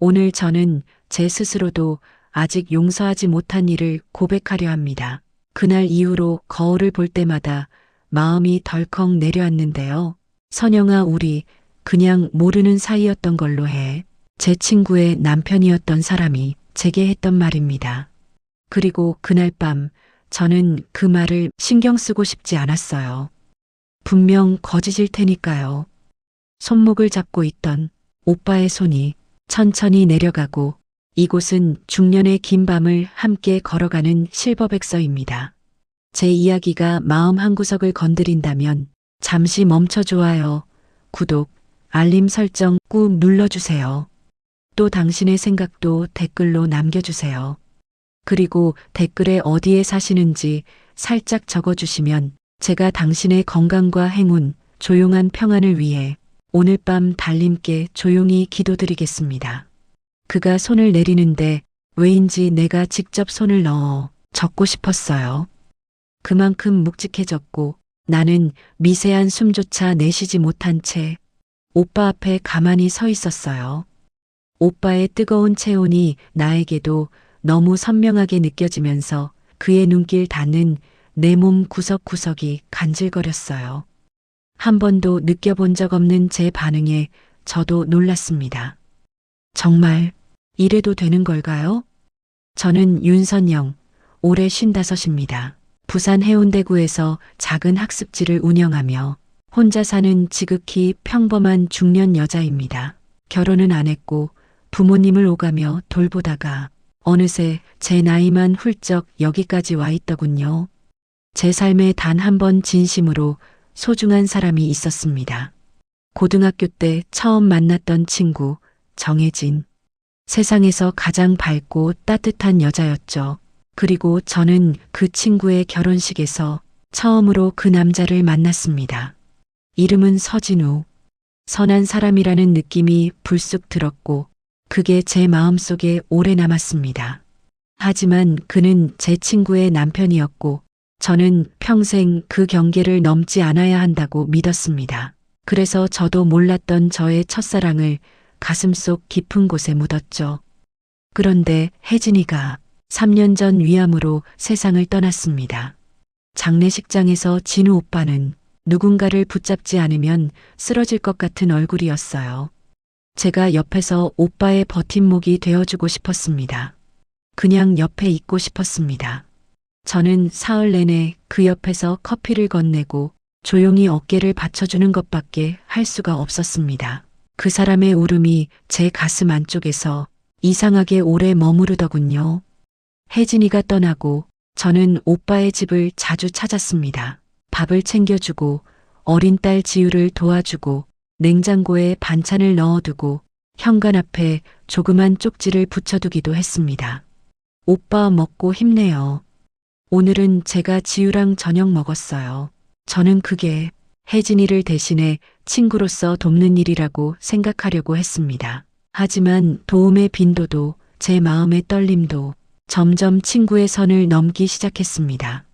오늘 저는 제 스스로도 아직 용서하지 못한 일을 고백하려 합니다. 그날 이후로 거울을 볼 때마다 마음이 덜컥 내려앉는데요. 선영아, 우리 그냥 모르는 사이였던 걸로 해. 제 친구의 남편이었던 사람이 제게 했던 말입니다. 그리고 그날 밤 저는 그 말을 신경 쓰고 싶지 않았어요. 분명 거짓일 테니까요. 손목을 잡고 있던 오빠의 손이 천천히 내려가고 이곳은 중년의 긴 밤을 함께 걸어가는 실버백서입니다. 제 이야기가 마음 한구석을 건드린다면 잠시 멈춰줘요. 구독, 알림 설정 꾹 눌러주세요. 또 당신의 생각도 댓글로 남겨주세요. 그리고 댓글에 어디에 사시는지 살짝 적어주시면 제가 당신의 건강과 행운, 조용한 평안을 위해 오늘 밤 달님께 조용히 기도드리겠습니다. 그가 손을 내리는데 왜인지 내가 직접 손을 넣어 적고 싶었어요. 그만큼 묵직해졌고 나는 미세한 숨조차 내쉬지 못한 채 오빠 앞에 가만히 서 있었어요. 오빠의 뜨거운 체온이 나에게도 너무 선명하게 느껴지면서 그의 눈길 닿는 내 몸 구석구석이 간질거렸어요. 한 번도 느껴본 적 없는 제 반응에 저도 놀랐습니다. 정말 이래도 되는 걸까요? 저는 윤선영, 올해 55입니다. 부산 해운대구에서 작은 학습지를 운영하며 혼자 사는 지극히 평범한 중년 여자입니다. 결혼은 안 했고 부모님을 오가며 돌보다가 어느새 제 나이만 훌쩍 여기까지 와 있더군요. 제 삶에 단 한 번 진심으로 소중한 사람이 있었습니다. 고등학교 때 처음 만났던 친구 정혜진. 세상에서 가장 밝고 따뜻한 여자였죠. 그리고 저는 그 친구의 결혼식에서 처음으로 그 남자를 만났습니다. 이름은 서진우. 선한 사람이라는 느낌이 불쑥 들었고 그게 제 마음속에 오래 남았습니다. 하지만 그는 제 친구의 남편이었고 저는 평생 그 경계를 넘지 않아야 한다고 믿었습니다. 그래서 저도 몰랐던 저의 첫사랑을 가슴속 깊은 곳에 묻었죠. 그런데 혜진이가 3년 전 위암으로 세상을 떠났습니다. 장례식장에서 진우 오빠는 누군가를 붙잡지 않으면 쓰러질 것 같은 얼굴이었어요. 제가 옆에서 오빠의 버팀목이 되어주고 싶었습니다. 그냥 옆에 있고 싶었습니다. 저는 사흘 내내 그 옆에서 커피를 건네고 조용히 어깨를 받쳐주는 것밖에 할 수가 없었습니다. 그 사람의 울음이 제 가슴 안쪽에서 이상하게 오래 머무르더군요. 혜진이가 떠나고 저는 오빠의 집을 자주 찾았습니다. 밥을 챙겨주고 어린 딸 지우를 도와주고 냉장고에 반찬을 넣어두고 현관 앞에 조그만 쪽지를 붙여두기도 했습니다. 오빠 먹고 힘내요. 오늘은 제가 지우랑 저녁 먹었어요. 저는 그게 혜진이를 대신해 친구로서 돕는 일이라고 생각하려고 했습니다. 하지만 도움의 빈도도 제 마음의 떨림도 점점 친구의 선을 넘기 시작했습니다.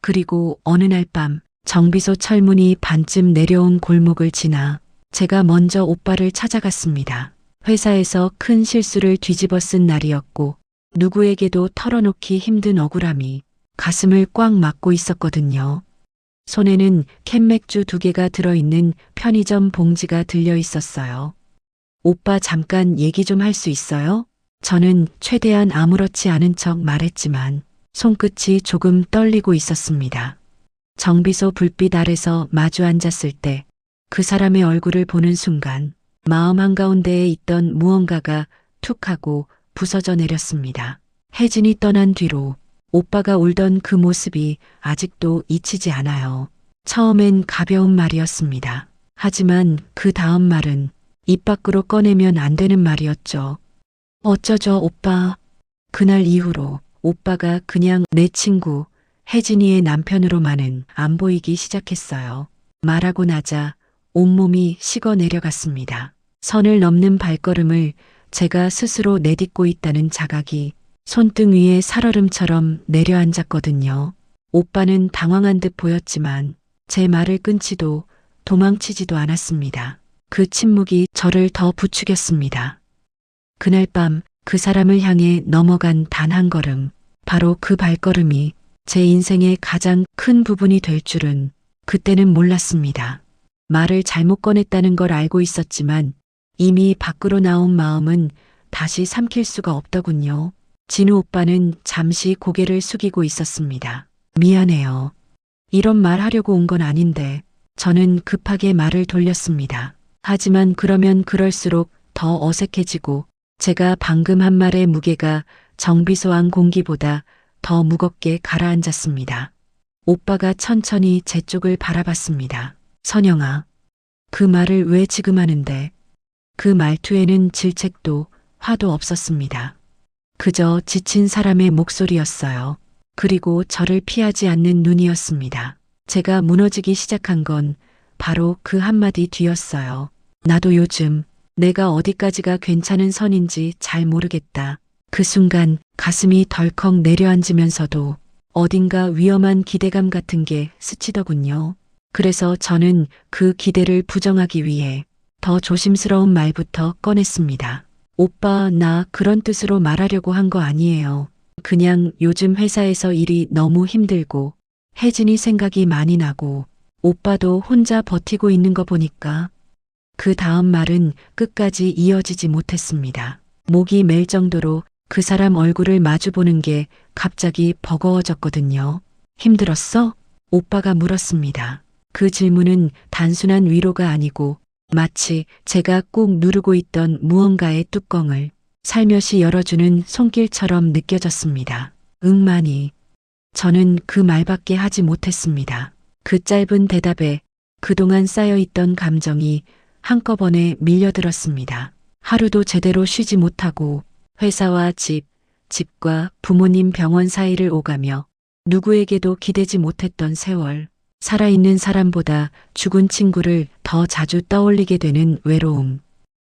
그리고 어느 날 밤 정비소 철문이 반쯤 내려온 골목을 지나 제가 먼저 오빠를 찾아갔습니다. 회사에서 큰 실수를 뒤집어 쓴 날이었고 누구에게도 털어놓기 힘든 억울함이 가슴을 꽉 막고 있었거든요. 손에는 캔맥주 2개가 들어있는 편의점 봉지가 들려 있었어요. 오빠 잠깐 얘기 좀 할 수 있어요? 저는 최대한 아무렇지 않은 척 말했지만 손끝이 조금 떨리고 있었습니다. 정비소 불빛 아래서 마주 앉았을 때 그 사람의 얼굴을 보는 순간 마음 한가운데에 있던 무언가가 툭 하고 부서져 내렸습니다. 혜진이 떠난 뒤로 오빠가 울던 그 모습이 아직도 잊히지 않아요. 처음엔 가벼운 말이었습니다. 하지만 그 다음 말은 입 밖으로 꺼내면 안 되는 말이었죠. 어쩌죠, 오빠. 그날 이후로 오빠가 그냥 내 친구 혜진이의 남편으로만은 안 보이기 시작했어요. 말하고 나자 온몸이 식어 내려갔습니다. 선을 넘는 발걸음을 제가 스스로 내딛고 있다는 자각이 손등 위에 살얼음처럼 내려앉았거든요. 오빠는 당황한 듯 보였지만 제 말을 끊지도 도망치지도 않았습니다. 그 침묵이 저를 더 부추겼습니다. 그날 밤 그 사람을 향해 넘어간 단 한 걸음, 바로 그 발걸음이 제 인생의 가장 큰 부분이 될 줄은 그때는 몰랐습니다. 말을 잘못 꺼냈다는 걸 알고 있었지만 이미 밖으로 나온 마음은 다시 삼킬 수가 없더군요. 진우 오빠는 잠시 고개를 숙이고 있었습니다. 미안해요. 이런 말 하려고 온 건 아닌데 저는 급하게 말을 돌렸습니다. 하지만 그러면 그럴수록 더 어색해지고 제가 방금 한 말의 무게가 정비소한 공기보다 더 무겁게 가라앉았습니다. 오빠가 천천히 제 쪽을 바라봤습니다. 선영아, 그 말을 왜 지금 하는데? 그 말투에는 질책도 화도 없었습니다. 그저 지친 사람의 목소리였어요. 그리고 저를 피하지 않는 눈이었습니다. 제가 무너지기 시작한 건 바로 그 한마디 뒤였어요. 나도 요즘 내가 어디까지가 괜찮은 선인지 잘 모르겠다. 그 순간 가슴이 덜컥 내려앉으면서도 어딘가 위험한 기대감 같은 게 스치더군요. 그래서 저는 그 기대를 부정하기 위해 더 조심스러운 말부터 꺼냈습니다. 오빠, 나 그런 뜻으로 말하려고 한 거 아니에요. 그냥 요즘 회사에서 일이 너무 힘들고 혜진이 생각이 많이 나고 오빠도 혼자 버티고 있는 거 보니까. 그 다음 말은 끝까지 이어지지 못했습니다. 목이 맬 정도로 그 사람 얼굴을 마주보는 게 갑자기 버거워졌거든요. 힘들었어? 오빠가 물었습니다. 그 질문은 단순한 위로가 아니고 마치 제가 꾹 누르고 있던 무언가의 뚜껑을 살며시 열어주는 손길처럼 느껴졌습니다. 많이. 저는 그 말밖에 하지 못했습니다. 그 짧은 대답에 그동안 쌓여있던 감정이 한꺼번에 밀려들었습니다. 하루도 제대로 쉬지 못하고 회사와 집과 부모님 병원 사이를 오가며 누구에게도 기대지 못했던 세월, 살아있는 사람보다 죽은 친구를 더 자주 떠올리게 되는 외로움,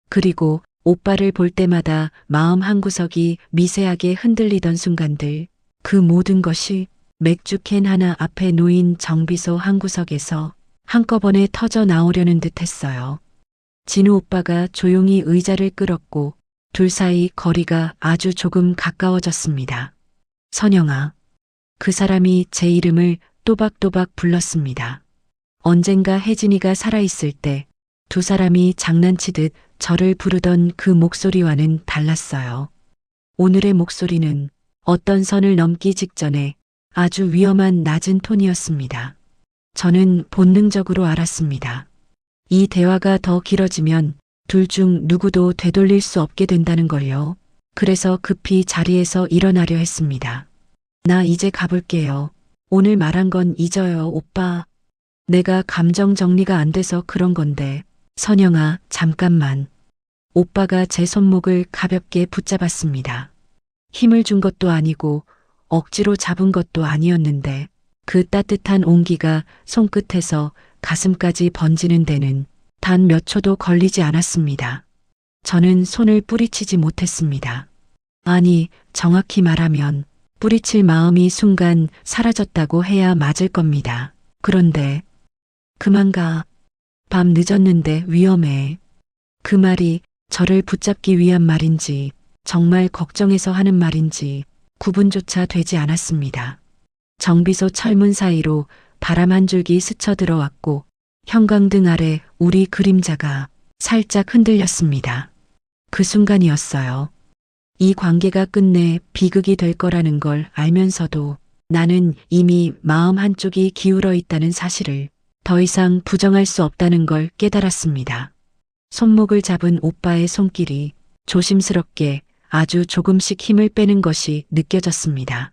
그리고 오빠를 볼 때마다 마음 한구석이 미세하게 흔들리던 순간들, 그 모든 것이 맥주캔 하나 앞에 놓인 정비소 한구석에서 한꺼번에 터져 나오려는 듯 했어요. 진우 오빠가 조용히 의자를 끌었고 둘 사이 거리가 아주 조금 가까워졌습니다. 선영아. 그 사람이 제 이름을 또박또박 불렀습니다. 언젠가 혜진이가 살아있을 때 두 사람이 장난치듯 저를 부르던 그 목소리와는 달랐어요. 오늘의 목소리는 어떤 선을 넘기 직전에 아주 위험한 낮은 톤이었습니다. 저는 본능적으로 알았습니다. 이 대화가 더 길어지면 둘 중 누구도 되돌릴 수 없게 된다는 걸요. 그래서 급히 자리에서 일어나려 했습니다. 나 이제 가볼게요. 오늘 말한 건 잊어요, 오빠. 내가 감정 정리가 안 돼서 그런 건데. 선영아, 잠깐만. 오빠가 제 손목을 가볍게 붙잡았습니다. 힘을 준 것도 아니고 억지로 잡은 것도 아니었는데 그 따뜻한 온기가 손끝에서 가슴까지 번지는 데는 단 몇 초도 걸리지 않았습니다. 저는 손을 뿌리치지 못했습니다. 아니, 정확히 말하면 뿌리칠 마음이 순간 사라졌다고 해야 맞을 겁니다. 그런데 그만 가. 밤 늦었는데 위험해. 그 말이 저를 붙잡기 위한 말인지 정말 걱정해서 하는 말인지 구분조차 되지 않았습니다. 정비소 철문 사이로 바람 한 줄기 스쳐 들어왔고 형광등 아래 우리 그림자가 살짝 흔들렸습니다. 그 순간이었어요. 이 관계가 끝내 비극이 될 거라는 걸 알면서도 나는 이미 마음 한쪽이 기울어 있다는 사실을 더 이상 부정할 수 없다는 걸 깨달았습니다. 손목을 잡은 오빠의 손길이 조심스럽게 아주 조금씩 힘을 빼는 것이 느껴졌습니다.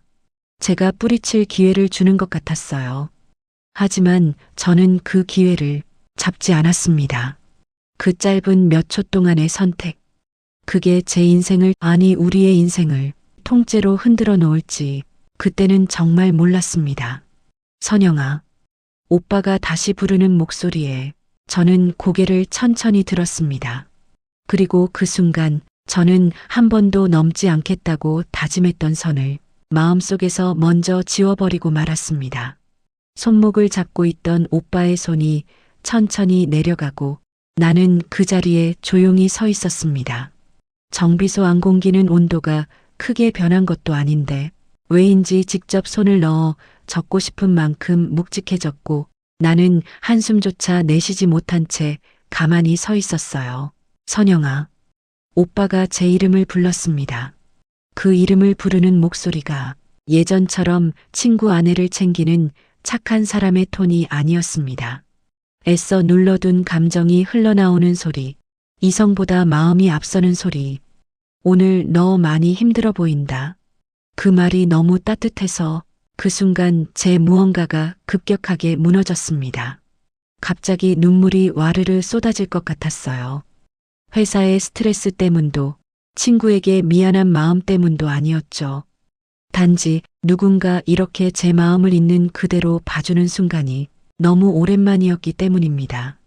제가 뿌리칠 기회를 주는 것 같았어요. 하지만 저는 그 기회를 잡지 않았습니다. 그 짧은 몇 초 동안의 선택, 그게 제 인생을, 아니 우리의 인생을 통째로 흔들어 놓을지 그때는 정말 몰랐습니다. 선영아. 오빠가 다시 부르는 목소리에 저는 고개를 천천히 들었습니다. 그리고 그 순간 저는 한 번도 넘지 않겠다고 다짐했던 선을 마음속에서 먼저 지워버리고 말았습니다. 손목을 잡고 있던 오빠의 손이 천천히 내려가고 나는 그 자리에 조용히 서 있었습니다. 정비소 안공기는 온도가 크게 변한 것도 아닌데 왜인지 직접 손을 넣어 적고 싶은 만큼 묵직해졌고 나는 한숨조차 내쉬지 못한 채 가만히 서 있었어요. 선영아. 오빠가 제 이름을 불렀습니다. 그 이름을 부르는 목소리가 예전처럼 친구 아내를 챙기는 착한 사람의 톤이 아니었습니다. 애써 눌러둔 감정이 흘러나오는 소리, 이성보다 마음이 앞서는 소리. 오늘 너 많이 힘들어 보인다. 그 말이 너무 따뜻해서 그 순간 제 무언가가 급격하게 무너졌습니다. 갑자기 눈물이 와르르 쏟아질 것 같았어요. 회사의 스트레스 때문도 친구에게 미안한 마음 때문도 아니었죠. 단지 누군가 이렇게 제 마음을 있는 그대로 봐주는 순간이 너무 오랜만이었기 때문입니다.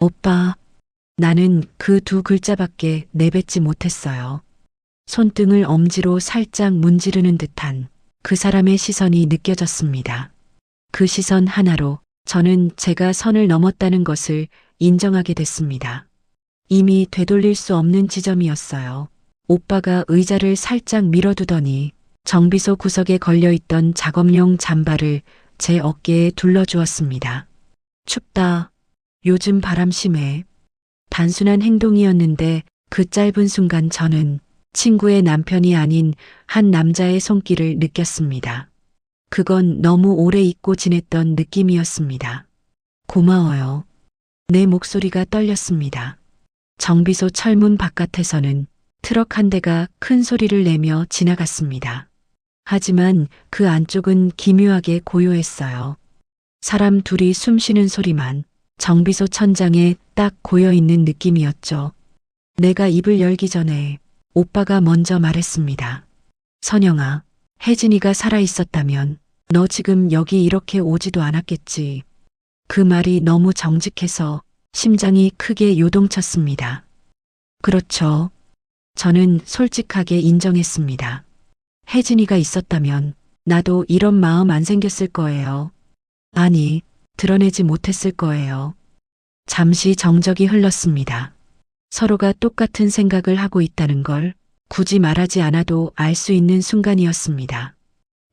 오빠, 나는 그 두 글자밖에 내뱉지 못했어요. 손등을 엄지로 살짝 문지르는 듯한 그 사람의 시선이 느껴졌습니다. 그 시선 하나로 저는 제가 선을 넘었다는 것을 인정하게 됐습니다. 이미 되돌릴 수 없는 지점이었어요. 오빠가 의자를 살짝 밀어두더니 정비소 구석에 걸려있던 작업용 잠바를 제 어깨에 둘러주었습니다. 춥다. 요즘 바람 심해. 단순한 행동이었는데 그 짧은 순간 저는 친구의 남편이 아닌 한 남자의 손길을 느꼈습니다. 그건 너무 오래 잊고 지냈던 느낌이었습니다. 고마워요. 내 목소리가 떨렸습니다. 정비소 철문 바깥에서는 트럭 한 대가 큰 소리를 내며 지나갔습니다. 하지만 그 안쪽은 기묘하게 고요했어요. 사람 둘이 숨 쉬는 소리만 정비소 천장에 딱 고여있는 느낌이었죠. 내가 입을 열기 전에 오빠가 먼저 말했습니다. 선영아, 혜진이가 살아있었다면 너 지금 여기 이렇게 오지도 않았겠지. 그 말이 너무 정직해서 심장이 크게 요동쳤습니다. 그렇죠. 저는 솔직하게 인정했습니다. 혜진이가 있었다면 나도 이런 마음 안 생겼을 거예요. 아니, 드러내지 못했을 거예요. 잠시 정적이 흘렀습니다. 서로가 똑같은 생각을 하고 있다는 걸 굳이 말하지 않아도 알 수 있는 순간이었습니다.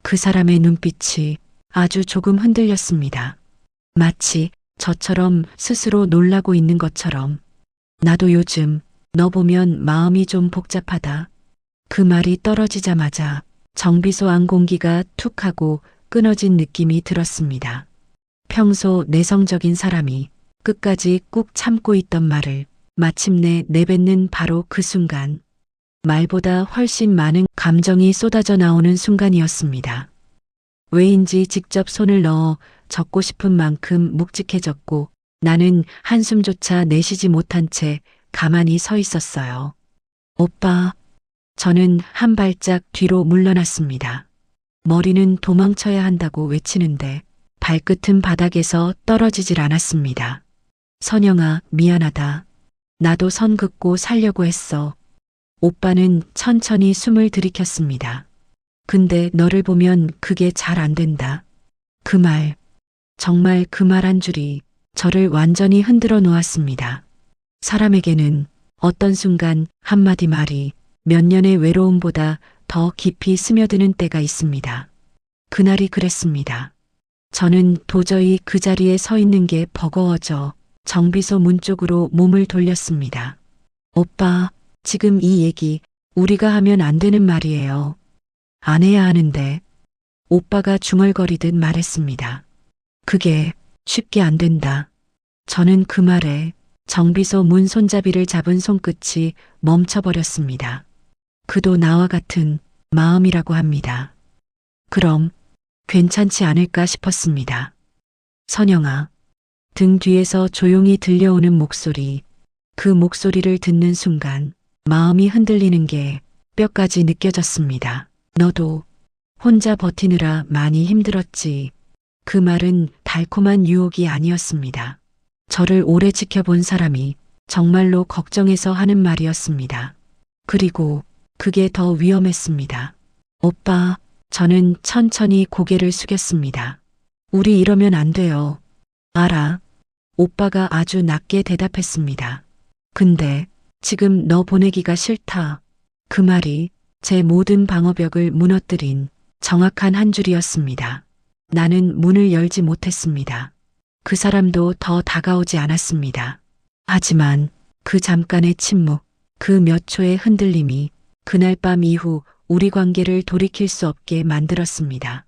그 사람의 눈빛이 아주 조금 흔들렸습니다. 마치 저처럼 스스로 놀라고 있는 것처럼. 나도 요즘 너 보면 마음이 좀 복잡하다. 그 말이 떨어지자마자 정비소 안 공기가 툭 하고 끊어진 느낌이 들었습니다. 평소 내성적인 사람이 끝까지 꾹 참고 있던 말을 마침내 내뱉는 바로 그 순간, 말보다 훨씬 많은 감정이 쏟아져 나오는 순간이었습니다. 왜인지 직접 손을 넣어 적고 싶은 만큼 묵직해졌고 나는 한숨조차 내쉬지 못한 채 가만히 서 있었어요. 오빠, 저는 한 발짝 뒤로 물러났습니다. 머리는 도망쳐야 한다고 외치는데 발끝은 바닥에서 떨어지질 않았습니다. 선영아, 미안하다. 나도 선 긋고 살려고 했어. 오빠는 천천히 숨을 들이켰습니다. 근데 너를 보면 그게 잘 안 된다. 그 말, 정말 그 말 한 줄이 저를 완전히 흔들어 놓았습니다. 사람에게는 어떤 순간 한마디 말이 몇 년의 외로움보다 더 깊이 스며드는 때가 있습니다. 그날이 그랬습니다. 저는 도저히 그 자리에 서 있는 게 버거워져 정비소 문 쪽으로 몸을 돌렸습니다. 오빠, 지금 이 얘기 우리가 하면 안 되는 말이에요. 안 해야 하는데. 오빠가 중얼거리듯 말했습니다. 그게 쉽게 안 된다. 저는 그 말에 정비소 문 손잡이를 잡은 손끝이 멈춰버렸습니다. 그도 나와 같은 마음이라고 합니다. 그럼 괜찮지 않을까 싶었습니다. 선영아, 등 뒤에서 조용히 들려오는 목소리, 그 목소리를 듣는 순간 마음이 흔들리는 게 뼈까지 느껴졌습니다. 너도 혼자 버티느라 많이 힘들었지. 그 말은 달콤한 유혹이 아니었습니다. 저를 오래 지켜본 사람이 정말로 걱정해서 하는 말이었습니다. 그리고 그게 더 위험했습니다. 오빠, 저는 천천히 고개를 숙였습니다. 우리 이러면 안 돼요. 알아. 오빠가 아주 낮게 대답했습니다. 근데 지금 너 보내기가 싫다. 그 말이 제 모든 방어벽을 무너뜨린 정확한 한 줄이었습니다. 나는 문을 열지 못했습니다. 그 사람도 더 다가오지 않았습니다. 하지만 그 잠깐의 침묵, 그 몇 초의 흔들림이 그날 밤 이후 우리 관계를 돌이킬 수 없게 만들었습니다.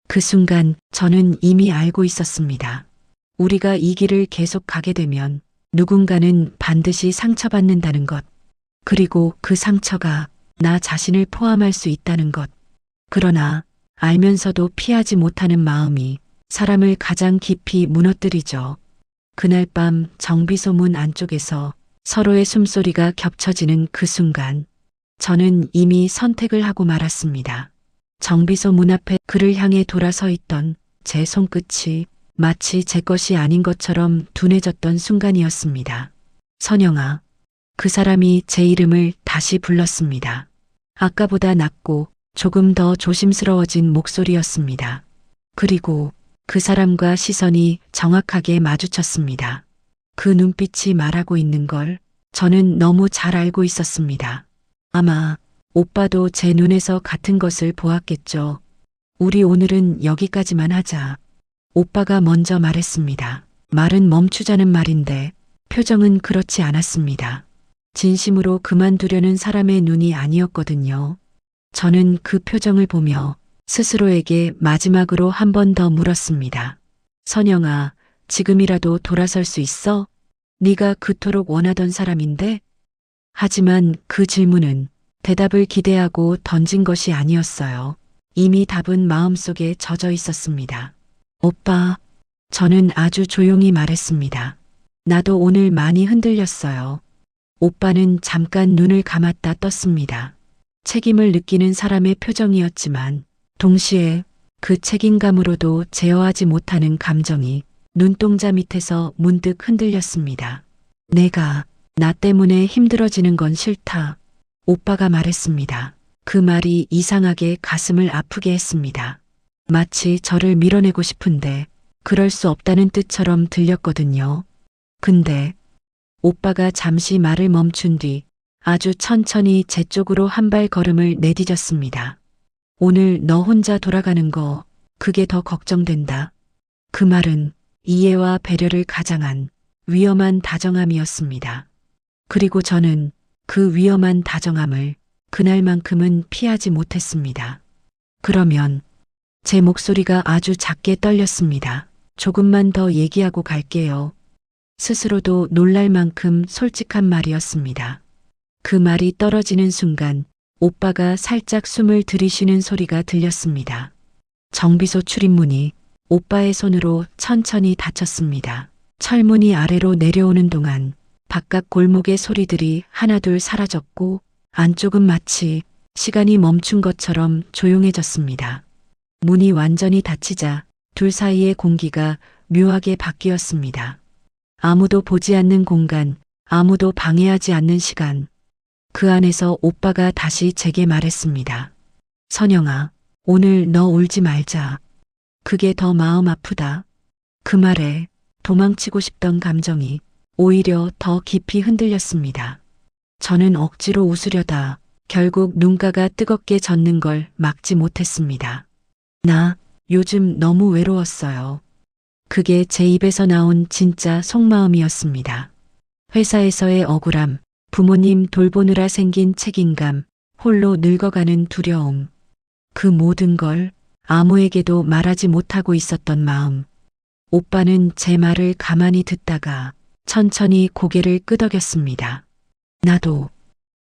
그 순간 저는 이미 알고 있었습니다. 우리가 이 길을 계속 가게 되면 누군가는 반드시 상처받는다는 것, 그리고 그 상처가 나 자신을 포함할 수 있다는 것. 그러나 알면서도 피하지 못하는 마음이 사람을 가장 깊이 무너뜨리죠. 그날 밤 정비소 문 안쪽에서 서로의 숨소리가 겹쳐지는 그 순간 저는 이미 선택을 하고 말았습니다. 정비소 문 앞에 그를 향해 돌아서 있던 제 손끝이 마치 제 것이 아닌 것처럼 둔해졌던 순간이었습니다. 선영아, 그 사람이 제 이름을 다시 불렀습니다. 아까보다 낮고 조금 더 조심스러워진 목소리였습니다. 그리고 그 사람과 시선이 정확하게 마주쳤습니다. 그 눈빛이 말하고 있는 걸 저는 너무 잘 알고 있었습니다. 아마 오빠도 제 눈에서 같은 것을 보았겠죠. 우리 오늘은 여기까지만 하자. 오빠가 먼저 말했습니다. 말은 멈추자는 말인데 표정은 그렇지 않았습니다. 진심으로 그만두려는 사람의 눈이 아니었거든요. 저는 그 표정을 보며 스스로에게 마지막으로 한 번 더 물었습니다. 선영아, 지금이라도 돌아설 수 있어? 네가 그토록 원하던 사람인데? 하지만 그 질문은 대답을 기대하고 던진 것이 아니었어요. 이미 답은 마음속에 젖어 있었습니다. 오빠, 저는 아주 조용히 말했습니다. 나도 오늘 많이 흔들렸어요. 오빠는 잠깐 눈을 감았다 떴습니다. 책임을 느끼는 사람의 표정이었지만 동시에 그 책임감으로도 제어하지 못하는 감정이 눈동자 밑에서 문득 흔들렸습니다. 내가 나 때문에 힘들어지는 건 싫다. 오빠가 말했습니다. 그 말이 이상하게 가슴을 아프게 했습니다. 마치 저를 밀어내고 싶은데 그럴 수 없다는 뜻처럼 들렸거든요. 근데 오빠가 잠시 말을 멈춘 뒤 아주 천천히 제 쪽으로 한 발 걸음을 내디뎠습니다. 오늘 너 혼자 돌아가는 거, 그게 더 걱정된다. 그 말은 이해와 배려를 가장한 위험한 다정함이었습니다. 그리고 저는 그 위험한 다정함을 그날만큼은 피하지 못했습니다. 그러면 제 목소리가 아주 작게 떨렸습니다. 조금만 더 얘기하고 갈게요. 스스로도 놀랄 만큼 솔직한 말이었습니다. 그 말이 떨어지는 순간 오빠가 살짝 숨을 들이쉬는 소리가 들렸습니다. 정비소 출입문이 오빠의 손으로 천천히 닫혔습니다. 철문이 아래로 내려오는 동안 바깥 골목의 소리들이 하나둘 사라졌고 안쪽은 마치 시간이 멈춘 것처럼 조용해졌습니다. 문이 완전히 닫히자 둘 사이의 공기가 묘하게 바뀌었습니다. 아무도 보지 않는 공간, 아무도 방해하지 않는 시간. 그 안에서 오빠가 다시 제게 말했습니다. 선영아, 오늘 너 울지 말자. 그게 더 마음 아프다. 그 말에 도망치고 싶던 감정이 오히려 더 깊이 흔들렸습니다. 저는 억지로 웃으려다 결국 눈가가 뜨겁게 젖는 걸 막지 못했습니다. 나 요즘 너무 외로웠어요. 그게 제 입에서 나온 진짜 속마음이었습니다. 회사에서의 억울함, 부모님 돌보느라 생긴 책임감, 홀로 늙어가는 두려움. 그 모든 걸 아무에게도 말하지 못하고 있었던 마음. 오빠는 제 말을 가만히 듣다가 천천히 고개를 끄덕였습니다. 나도.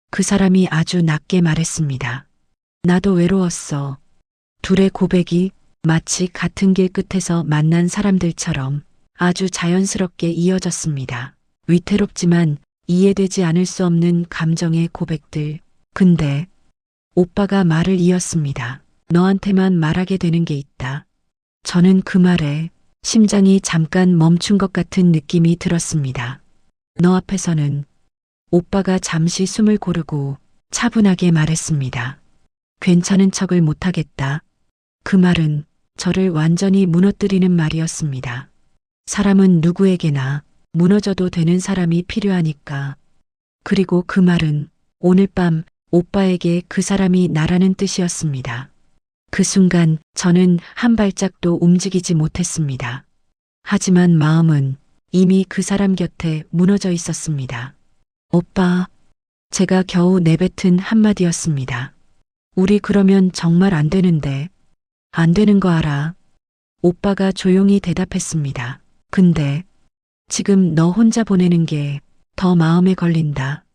그 사람이 아주 낮게 말했습니다. 나도 외로웠어. 둘의 고백이 마치 같은 길 끝에서 만난 사람들처럼 아주 자연스럽게 이어졌습니다. 위태롭지만 이해되지 않을 수 없는 감정의 고백들. 근데 오빠가 말을 이었습니다. 너한테만 말하게 되는 게 있다. 저는 그 말에 심장이 잠깐 멈춘 것 같은 느낌이 들었습니다. 너 앞에서는. 오빠가 잠시 숨을 고르고 차분하게 말했습니다. 괜찮은 척을 못하겠다. 그 말은 저를 완전히 무너뜨리는 말이었습니다. 사람은 누구에게나 무너져도 되는 사람이 필요하니까. 그리고 그 말은 오늘 밤 오빠에게 그 사람이 나라는 뜻이었습니다. 그 순간 저는 한 발짝도 움직이지 못했습니다. 하지만 마음은 이미 그 사람 곁에 무너져 있었습니다. 오빠, 제가 겨우 내뱉은 한마디였습니다. 우리 그러면 정말 안 되는데. 안 되는 거 알아. 오빠가 조용히 대답했습니다. 근데 지금 너 혼자 보내는 게 더 마음에 걸린다.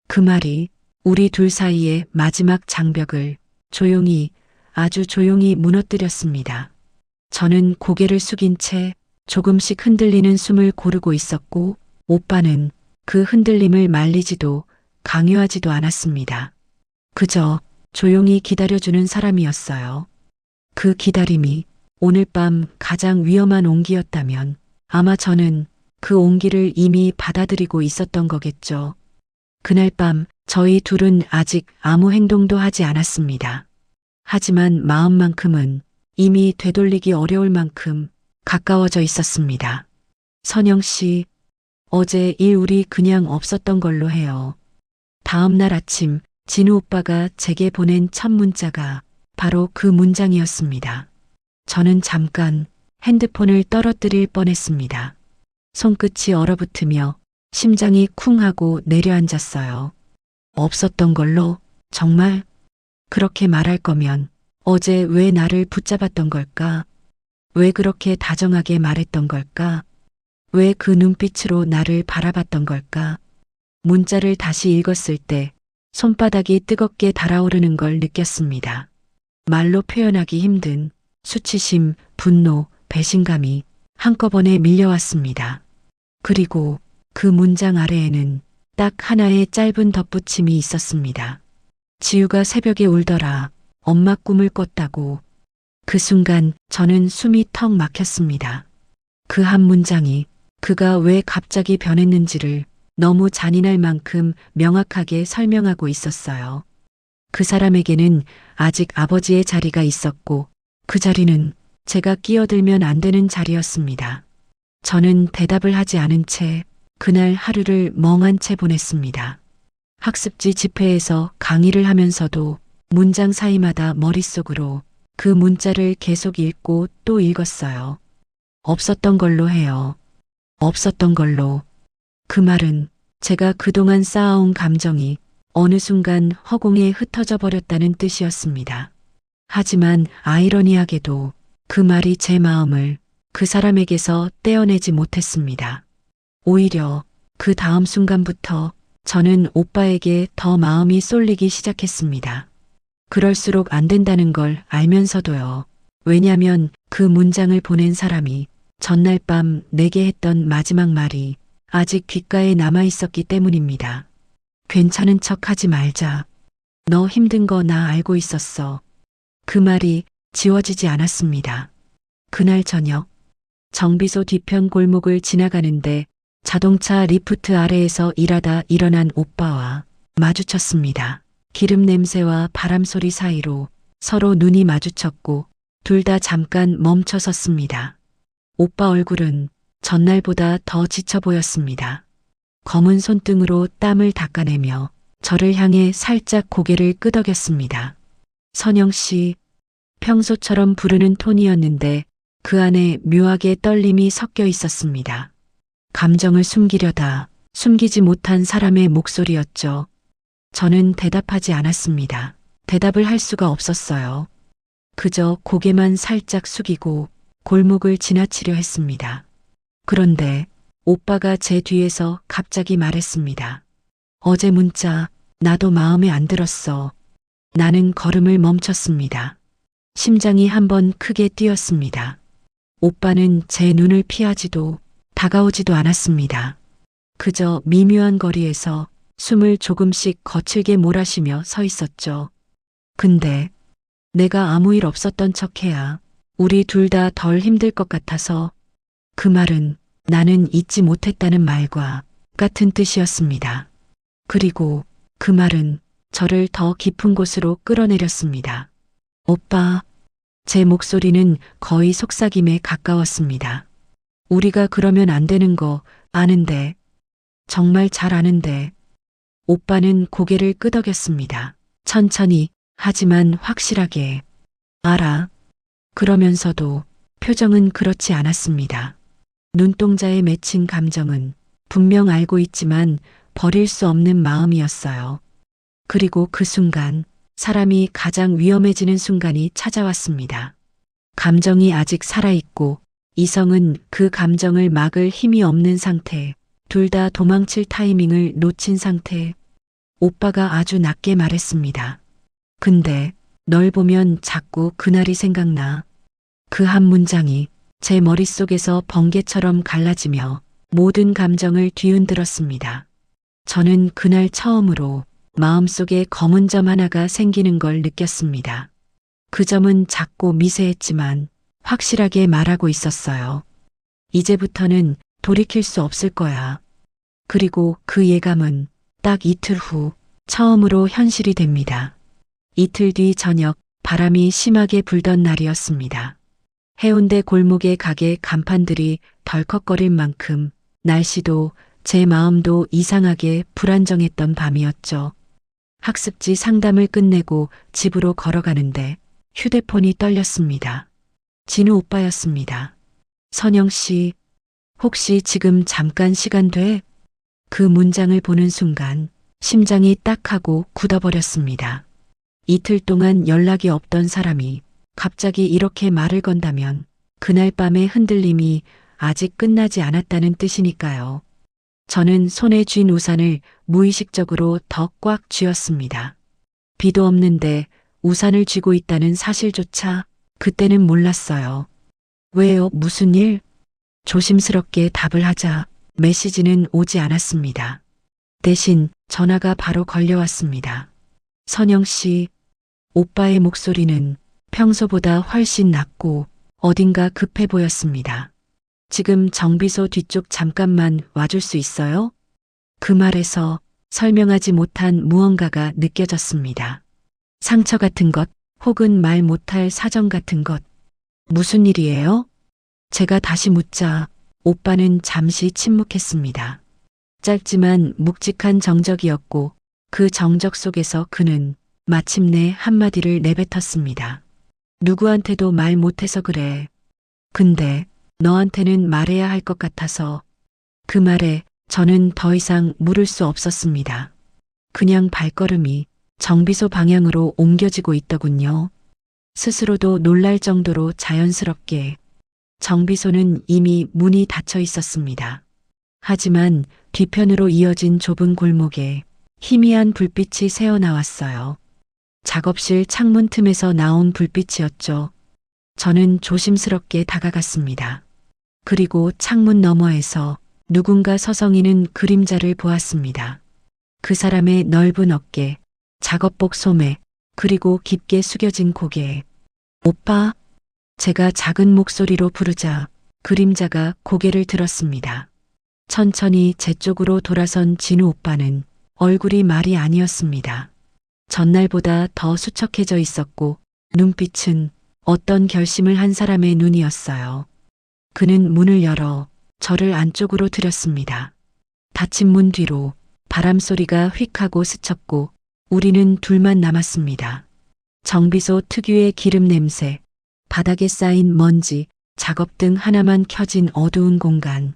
그 말이 우리 둘 사이의 마지막 장벽을 조용히, 아주 조용히 무너뜨렸습니다. 저는 고개를 숙인 채 조금씩 흔들리는 숨을 고르고 있었고, 오빠는 그 흔들림을 말리지도 강요하지도 않았습니다. 그저 조용히 기다려주는 사람이었어요. 그 기다림이 오늘 밤 가장 위험한 온기였다면 아마 저는 그 온기를 이미 받아들이고 있었던 거겠죠. 그날 밤 저희 둘은 아직 아무 행동도 하지 않았습니다. 하지만 마음만큼은 이미 되돌리기 어려울 만큼 가까워져 있었습니다. 선영 씨, 어제 일 우리 그냥 없었던 걸로 해요. 다음 날 아침 진우 오빠가 제게 보낸 첫 문자가 바로 그 문장이었습니다. 저는 잠깐 핸드폰을 떨어뜨릴 뻔했습니다. 손끝이 얼어붙으며 심장이 쿵 하고 내려앉았어요. 없었던 걸로? 정말? 그렇게 말할 거면 어제 왜 나를 붙잡았던 걸까? 왜 그렇게 다정하게 말했던 걸까? 왜 그 눈빛으로 나를 바라봤던 걸까? 문자를 다시 읽었을 때 손바닥이 뜨겁게 달아오르는 걸 느꼈습니다. 말로 표현하기 힘든 수치심, 분노, 배신감이 한꺼번에 밀려왔습니다. 그리고 그 문장 아래에는 딱 하나의 짧은 덧붙임이 있었습니다. 지우가 새벽에 울더라. 엄마 꿈을 꿨다고. 그 순간 저는 숨이 턱 막혔습니다. 그 한 문장이 그가 왜 갑자기 변했는지를 너무 잔인할 만큼 명확하게 설명하고 있었어요. 그 사람에게는 아직 아버지의 자리가 있었고 그 자리는 제가 끼어들면 안 되는 자리였습니다. 저는 대답을 하지 않은 채 그날 하루를 멍한 채 보냈습니다. 학습지 집회에서 강의를 하면서도 문장 사이마다 머릿속으로 그 문자를 계속 읽고 또 읽었어요. 없었던 걸로 해요. 없었던 걸로. 그 말은 제가 그동안 쌓아온 감정이 어느 순간 허공에 흩어져 버렸다는 뜻이었습니다. 하지만 아이러니하게도 그 말이 제 마음을 그 사람에게서 떼어내지 못했습니다. 오히려 그 다음 순간부터 저는 오빠에게 더 마음이 쏠리기 시작했습니다. 그럴수록 안 된다는 걸 알면서도요. 왜냐면 그 문장을 보낸 사람이 전날 밤 내게 했던 마지막 말이 아직 귓가에 남아 있었기 때문입니다. 괜찮은 척 하지 말자. 너 힘든 거 나 알고 있었어. 그 말이 지워지지 않았습니다. 그날 저녁 정비소 뒤편 골목을 지나가는데 자동차 리프트 아래에서 일하다 일어난 오빠와 마주쳤습니다. 기름 냄새와 바람 소리 사이로 서로 눈이 마주쳤고 둘 다 잠깐 멈춰 섰습니다. 오빠 얼굴은 전날보다 더 지쳐 보였습니다. 검은 손등으로 땀을 닦아내며 저를 향해 살짝 고개를 끄덕였습니다. 선영 씨, 평소처럼 부르는 톤이었는데 그 안에 묘하게 떨림이 섞여 있었습니다. 감정을 숨기려다 숨기지 못한 사람의 목소리였죠. 저는 대답하지 않았습니다. 대답을 할 수가 없었어요. 그저 고개만 살짝 숙이고 골목을 지나치려 했습니다. 그런데 오빠가 제 뒤에서 갑자기 말했습니다. 어제 문자 나도 마음에 안 들었어. 나는 걸음을 멈췄습니다. 심장이 한번 크게 뛰었습니다. 오빠는 제 눈을 피하지도 다가오지도 않았습니다. 그저 미묘한 거리에서 숨을 조금씩 거칠게 몰아쉬며 서 있었죠. 근데 내가 아무 일 없었던 척해야 우리 둘 다 덜 힘들 것 같아서 그 말은 나는 잊지 못했다는 말과 같은 뜻이었습니다. 그리고 그 말은 저를 더 깊은 곳으로 끌어내렸습니다. 오빠, 제 목소리는 거의 속삭임에 가까웠습니다. 우리가 그러면 안 되는 거 아는데, 정말 잘 아는데. 오빠는 고개를 끄덕였습니다. 천천히, 하지만 확실하게. 알아. 그러면서도 표정은 그렇지 않았습니다. 눈동자에 맺힌 감정은 분명 알고 있지만 버릴 수 없는 마음이었어요. 그리고 그 순간, 사람이 가장 위험해지는 순간이 찾아왔습니다. 감정이 아직 살아있고 이성은 그 감정을 막을 힘이 없는 상태, 둘 다 도망칠 타이밍을 놓친 상태. 오빠가 아주 낮게 말했습니다. 근데 널 보면 자꾸 그날이 생각나. 그 한 문장이 제 머릿속에서 번개처럼 갈라지며 모든 감정을 뒤흔들었습니다. 저는 그날 처음으로 마음속에 검은 점 하나가 생기는 걸 느꼈습니다. 그 점은 작고 미세했지만 확실하게 말하고 있었어요. 이제부터는 돌이킬 수 없을 거야. 그리고 그 예감은 딱 이틀 후 처음으로 현실이 됩니다. 이틀 뒤 저녁, 바람이 심하게 불던 날이었습니다. 해운대 골목의 가게 간판들이 덜컥거릴 만큼 날씨도 제 마음도 이상하게 불안정했던 밤이었죠. 학습지 상담을 끝내고 집으로 걸어가는데 휴대폰이 떨렸습니다. 진우 오빠였습니다. 선영 씨, 혹시 지금 잠깐 시간 돼? 그 문장을 보는 순간 심장이 딱 하고 굳어버렸습니다. 이틀 동안 연락이 없던 사람이 갑자기 이렇게 말을 건다면 그날 밤의 흔들림이 아직 끝나지 않았다는 뜻이니까요. 저는 손에 쥔 우산을 무의식적으로 더 꽉 쥐었습니다. 비도 없는데 우산을 쥐고 있다는 사실조차 그때는 몰랐어요. 왜요? 무슨 일? 조심스럽게 답을 하자 메시지는 오지 않았습니다. 대신 전화가 바로 걸려왔습니다. 선영 씨, 오빠의 목소리는 평소보다 훨씬 낮고 어딘가 급해 보였습니다. 지금 정비소 뒤쪽 잠깐만 와줄 수 있어요? 그 말에서 설명하지 못한 무언가가 느껴졌습니다. 상처 같은 것, 혹은 말 못할 사정 같은 것. 무슨 일이에요? 제가 다시 묻자 오빠는 잠시 침묵했습니다. 짧지만 묵직한 정적이었고 그 정적 속에서 그는 마침내 한마디를 내뱉었습니다. 누구한테도 말 못해서 그래. 근데 너한테는 말해야 할 것 같아서. 그 말에 저는 더 이상 물을 수 없었습니다. 그냥 발걸음이 정비소 방향으로 옮겨지고 있더군요. 스스로도 놀랄 정도로 자연스럽게. 정비소는 이미 문이 닫혀 있었습니다. 하지만 뒤편으로 이어진 좁은 골목에 희미한 불빛이 새어나왔어요. 작업실 창문 틈에서 나온 불빛이었죠. 저는 조심스럽게 다가갔습니다. 그리고 창문 너머에서 누군가 서성이는 그림자를 보았습니다. 그 사람의 넓은 어깨, 작업복 소매, 그리고 깊게 숙여진 고개. 오빠? 제가 작은 목소리로 부르자 그림자가 고개를 들었습니다. 천천히 제 쪽으로 돌아선 진우 오빠는 얼굴이 말이 아니었습니다. 전날보다 더 수척해져 있었고 눈빛은 어떤 결심을 한 사람의 눈이었어요. 그는 문을 열어 저를 안쪽으로 들였습니다. 닫힌 문 뒤로 바람 소리가 휙 하고 스쳤고 우리는 둘만 남았습니다. 정비소 특유의 기름 냄새, 바닥에 쌓인 먼지, 작업등 하나만 켜진 어두운 공간.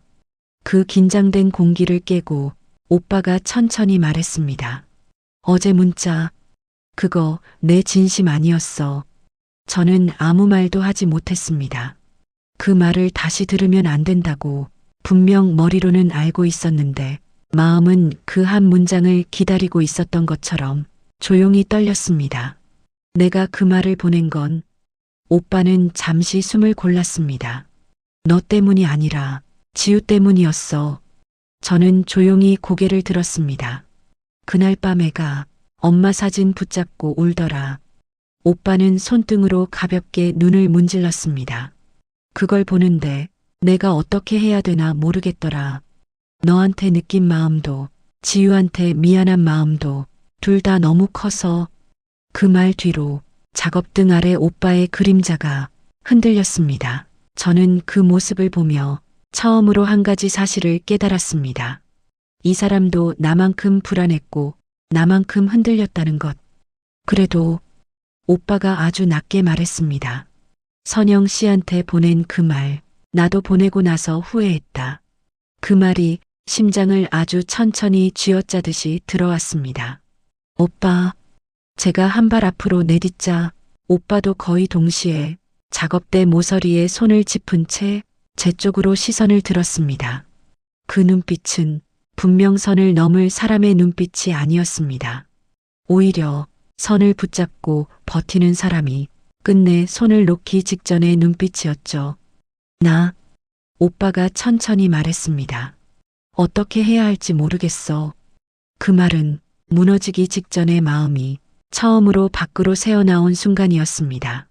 그 긴장된 공기를 깨고 오빠가 천천히 말했습니다. 어제 문자, 그거 내 진심 아니었어. 저는 아무 말도 하지 못했습니다. 그 말을 다시 들으면 안 된다고 분명 머리로는 알고 있었는데 마음은 그 한 문장을 기다리고 있었던 것처럼 조용히 떨렸습니다. 내가 그 말을 보낸 건 오빠는 잠시 숨을 골랐습니다. 너 때문이 아니라 지우 때문이었어. 저는 조용히 고개를 들었습니다. 그날 밤 애가 엄마 사진 붙잡고 울더라. 오빠는 손등으로 가볍게 눈을 문질렀습니다. 그걸 보는데 내가 어떻게 해야 되나 모르겠더라. 너한테 느낀 마음도 지유한테 미안한 마음도 둘 다 너무 커서. 그 말 뒤로 작업등 아래 오빠의 그림자가 흔들렸습니다. 저는 그 모습을 보며 처음으로 한 가지 사실을 깨달았습니다. 이 사람도 나만큼 불안했고 나만큼 흔들렸다는 것. 그래도 오빠가 아주 낮게 말했습니다. 선영 씨한테 보낸 그 말, 나도 보내고 나서 후회했다. 그 말이 심장을 아주 천천히 쥐어짜듯이 들어왔습니다. 오빠, 제가 한 발 앞으로 내딛자 오빠도 거의 동시에 작업대 모서리에 손을 짚은 채 제 쪽으로 시선을 들었습니다. 그 눈빛은 분명 선을 넘을 사람의 눈빛이 아니었습니다. 오히려 선을 붙잡고 버티는 사람이 끝내 손을 놓기 직전의 눈빛이었죠. 오빠가 천천히 말했습니다. 어떻게 해야 할지 모르겠어. 그 말은 무너지기 직전의 마음이 처음으로 밖으로 새어나온 순간이었습니다.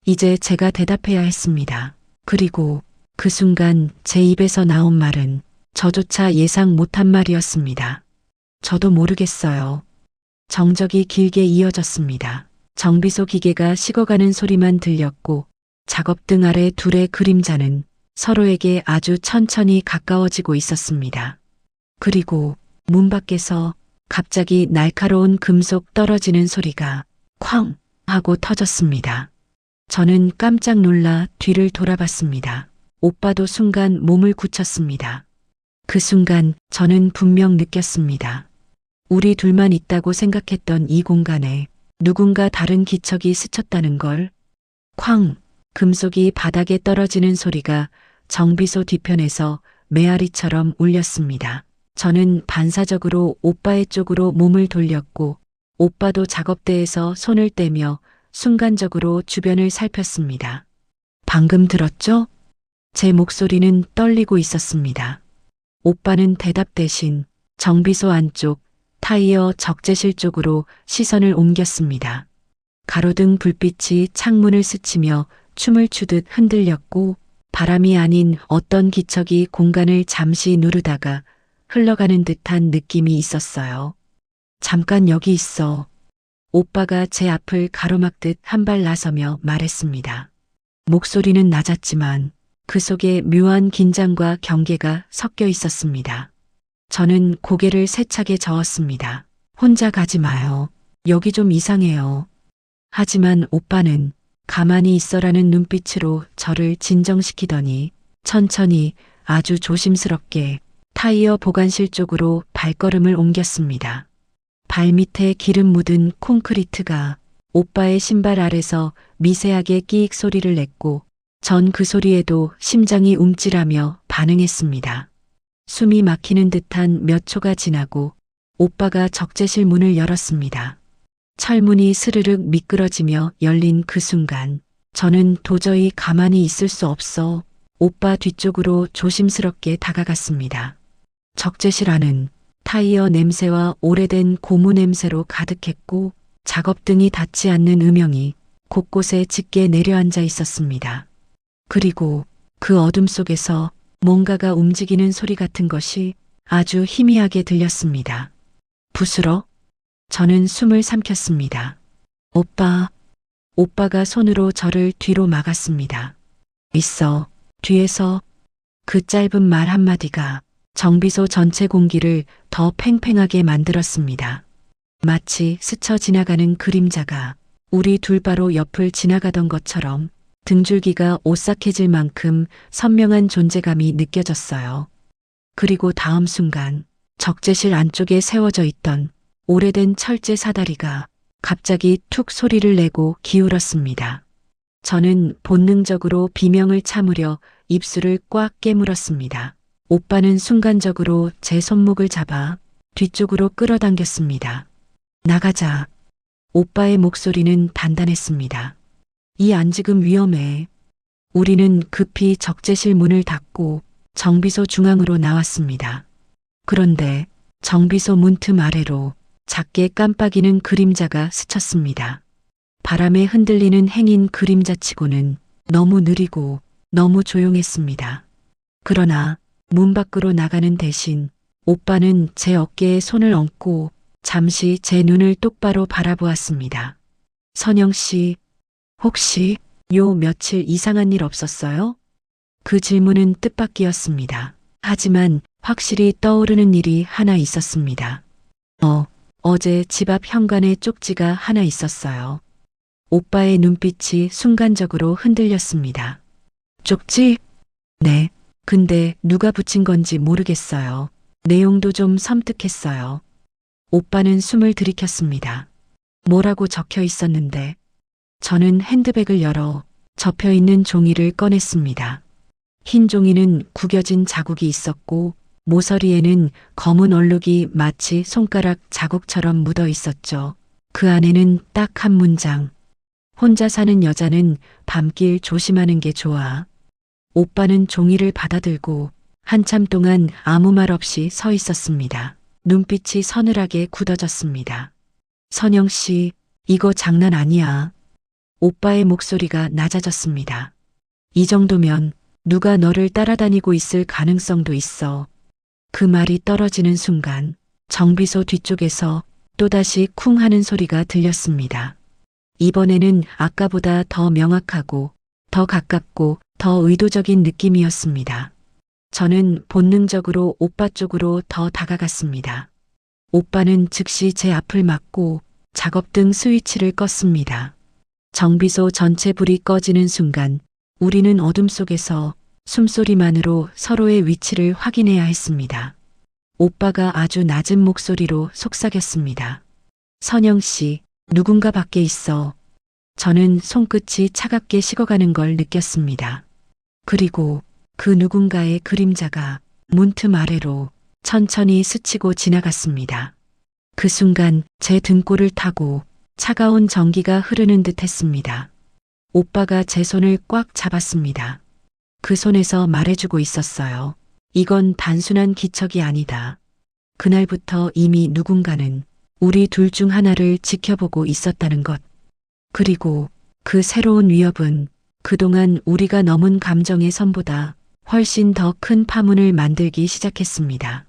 이제 제가 대답해야 했습니다. 그리고 그 순간 제 입에서 나온 말은 저조차 예상 못한 말이었습니다. 저도 모르겠어요. 정적이 길게 이어졌습니다. 정비소 기계가 식어가는 소리만 들렸고 작업등 아래 둘의 그림자는 서로에게 아주 천천히 가까워지고 있었습니다. 그리고 문 밖에서 갑자기 날카로운 금속 떨어지는 소리가 쾅 하고 터졌습니다. 저는 깜짝 놀라 뒤를 돌아봤습니다. 오빠도 순간 몸을 굳혔습니다. 그 순간 저는 분명 느꼈습니다. 우리 둘만 있다고 생각했던 이 공간에 누군가 다른 기척이 스쳤다는 걸. 쾅! 금속이 바닥에 떨어지는 소리가 정비소 뒤편에서 메아리처럼 울렸습니다. 저는 반사적으로 오빠의 쪽으로 몸을 돌렸고 오빠도 작업대에서 손을 떼며 순간적으로 주변을 살폈습니다. 방금 들었죠? 제 목소리는 떨리고 있었습니다. 오빠는 대답 대신 정비소 안쪽 타이어 적재실 쪽으로 시선을 옮겼습니다. 가로등 불빛이 창문을 스치며 춤을 추듯 흔들렸고 바람이 아닌 어떤 기척이 공간을 잠시 누르다가 흘러가는 듯한 느낌이 있었어요. 잠깐 여기 있어. 오빠가 제 앞을 가로막듯 한 발 나서며 말했습니다. 목소리는 낮았지만 그 속에 묘한 긴장과 경계가 섞여 있었습니다. 저는 고개를 세차게 저었습니다. 혼자 가지 마요. 여기 좀 이상해요. 하지만 오빠는 가만히 있어라는 눈빛으로 저를 진정시키더니 천천히 아주 조심스럽게 타이어 보관실 쪽으로 발걸음을 옮겼습니다. 발밑에 기름 묻은 콘크리트가 오빠의 신발 아래서 미세하게 끼익 소리를 냈고 전 그 소리에도 심장이 움찔하며 반응했습니다. 숨이 막히는 듯한 몇 초가 지나고 오빠가 적재실 문을 열었습니다. 철문이 스르륵 미끄러지며 열린 그 순간 저는 도저히 가만히 있을 수 없어 오빠 뒤쪽으로 조심스럽게 다가갔습니다. 적재실 안은 타이어 냄새와 오래된 고무 냄새로 가득했고 작업등이 닿지 않는 음영이 곳곳에 짙게 내려앉아 있었습니다. 그리고 그 어둠 속에서 뭔가가 움직이는 소리 같은 것이 아주 희미하게 들렸습니다. 부스러? 저는 숨을 삼켰습니다. 오빠가 손으로 저를 뒤로 막았습니다. 있어, 뒤에서. 그 짧은 말 한마디가 정비소 전체 공기를 더 팽팽하게 만들었습니다. 마치 스쳐 지나가는 그림자가 우리 둘 바로 옆을 지나가던 것처럼 등줄기가 오싹해질 만큼 선명한 존재감이 느껴졌어요. 그리고 다음 순간 적재실 안쪽에 세워져 있던 오래된 철제 사다리가 갑자기 툭 소리를 내고 기울었습니다. 저는 본능적으로 비명을 참으려 입술을 꽉 깨물었습니다. 오빠는 순간적으로 제 손목을 잡아 뒤쪽으로 끌어당겼습니다. 나가자. 오빠의 목소리는 단단했습니다. 이 안 지금 위험해. 우리는 급히 적재실 문을 닫고 정비소 중앙으로 나왔습니다. 그런데 정비소 문틈 아래로 작게 깜빡이는 그림자가 스쳤습니다. 바람에 흔들리는 행인 그림자치고는 너무 느리고 너무 조용했습니다. 그러나 문 밖으로 나가는 대신 오빠는 제 어깨에 손을 얹고 잠시 제 눈을 똑바로 바라보았습니다. 선영 씨, 혹시 요 며칠 이상한 일 없었어요? 그 질문은 뜻밖이었습니다. 하지만 확실히 떠오르는 일이 하나 있었습니다. 어제 집 앞 현관에 쪽지가 하나 있었어요. 오빠의 눈빛이 순간적으로 흔들렸습니다. 쪽지? 네. 근데 누가 붙인 건지 모르겠어요. 내용도 좀 섬뜩했어요. 오빠는 숨을 들이켰습니다. 뭐라고 적혀 있었는데 저는 핸드백을 열어 접혀 있는 종이를 꺼냈습니다. 흰 종이는 구겨진 자국이 있었고 모서리에는 검은 얼룩이 마치 손가락 자국처럼 묻어 있었죠. 그 안에는 딱 한 문장. 혼자 사는 여자는 밤길 조심하는 게 좋아. 오빠는 종이를 받아들고 한참 동안 아무 말 없이 서 있었습니다. 눈빛이 서늘하게 굳어졌습니다. 선영 씨, 이거 장난 아니야. 오빠의 목소리가 낮아졌습니다. 이 정도면 누가 너를 따라다니고 있을 가능성도 있어. 그 말이 떨어지는 순간 정비소 뒤쪽에서 또다시 쿵 하는 소리가 들렸습니다. 이번에는 아까보다 더 명확하고 더 가깝고 더 의도적인 느낌이었습니다. 저는 본능적으로 오빠 쪽으로 더 다가갔습니다. 오빠는 즉시 제 앞을 막고 작업등 스위치를 껐습니다. 정비소 전체 불이 꺼지는 순간 우리는 어둠 속에서 숨소리만으로 서로의 위치를 확인해야 했습니다. 오빠가 아주 낮은 목소리로 속삭였습니다. 선영 씨, 누군가 밖에 있어. 저는 손끝이 차갑게 식어가는 걸 느꼈습니다. 그리고 그 누군가의 그림자가 문틈 아래로 천천히 스치고 지나갔습니다. 그 순간 제 등골을 타고 차가운 전기가 흐르는 듯 했습니다. 오빠가 제 손을 꽉 잡았습니다. 그 손에서 말해주고 있었어요. 이건 단순한 기척이 아니다. 그날부터 이미 누군가는 우리 둘 중 하나를 지켜보고 있었다는 것. 그리고 그 새로운 위협은 그동안 우리가 넘은 감정의 선보다 훨씬 더 큰 파문을 만들기 시작했습니다.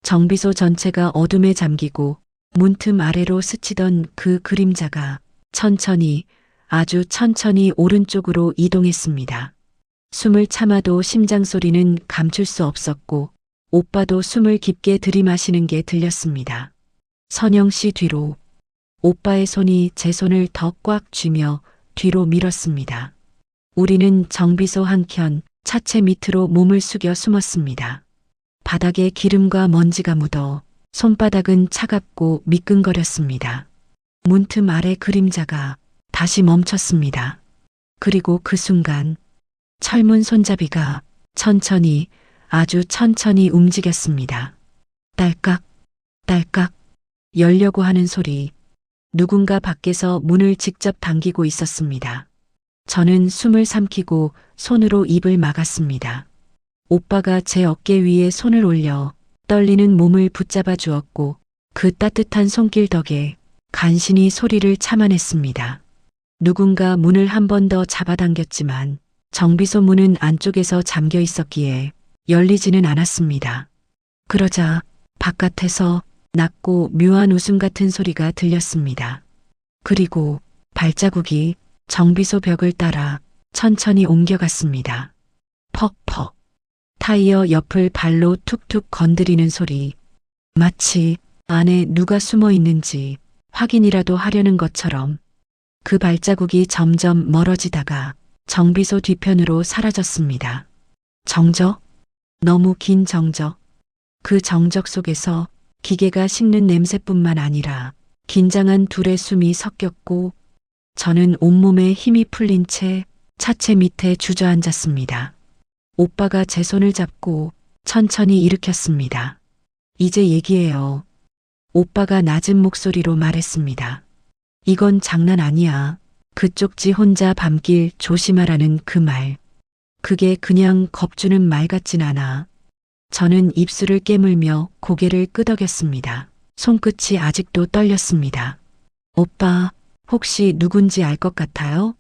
정비소 전체가 어둠에 잠기고 문틈 아래로 스치던 그 그림자가 천천히, 아주 천천히 오른쪽으로 이동했습니다. 숨을 참아도 심장 소리는 감출 수 없었고 오빠도 숨을 깊게 들이마시는 게 들렸습니다. 선영 씨 뒤로 오빠의 손이 제 손을 더 꽉 쥐며 뒤로 밀었습니다. 우리는 정비소 한켠 차체 밑으로 몸을 숙여 숨었습니다. 바닥에 기름과 먼지가 묻어 손바닥은 차갑고 미끈거렸습니다. 문틈 아래 그림자가 다시 멈췄습니다. 그리고 그 순간 철문 손잡이가 천천히, 아주 천천히 움직였습니다. 딸깍, 딸깍, 열려고 하는 소리. 누군가 밖에서 문을 직접 당기고 있었습니다. 저는 숨을 삼키고 손으로 입을 막았습니다. 오빠가 제 어깨 위에 손을 올려 떨리는 몸을 붙잡아 주었고 그 따뜻한 손길 덕에 간신히 소리를 참아냈습니다. 누군가 문을 한 번 더 잡아당겼지만 정비소 문은 안쪽에서 잠겨 있었기에 열리지는 않았습니다. 그러자 바깥에서 낮고 묘한 웃음 같은 소리가 들렸습니다. 그리고 발자국이 정비소 벽을 따라 천천히 옮겨갔습니다. 퍽퍽. 타이어 옆을 발로 툭툭 건드리는 소리. 마치 안에 누가 숨어 있는지 확인이라도 하려는 것처럼 그 발자국이 점점 멀어지다가 정비소 뒤편으로 사라졌습니다. 정적? 너무 긴 정적. 그 정적 속에서 기계가 식는 냄새뿐만 아니라 긴장한 둘의 숨이 섞였고 저는 온몸에 힘이 풀린 채 차체 밑에 주저앉았습니다. 오빠가 제 손을 잡고 천천히 일으켰습니다. 이제 얘기해요. 오빠가 낮은 목소리로 말했습니다. 이건 장난 아니야. 그 쪽지 혼자 밤길 조심하라는 그 말. 그게 그냥 겁주는 말 같진 않아. 저는 입술을 깨물며 고개를 끄덕였습니다. 손끝이 아직도 떨렸습니다. 오빠, 혹시 누군지 알 것 같아요?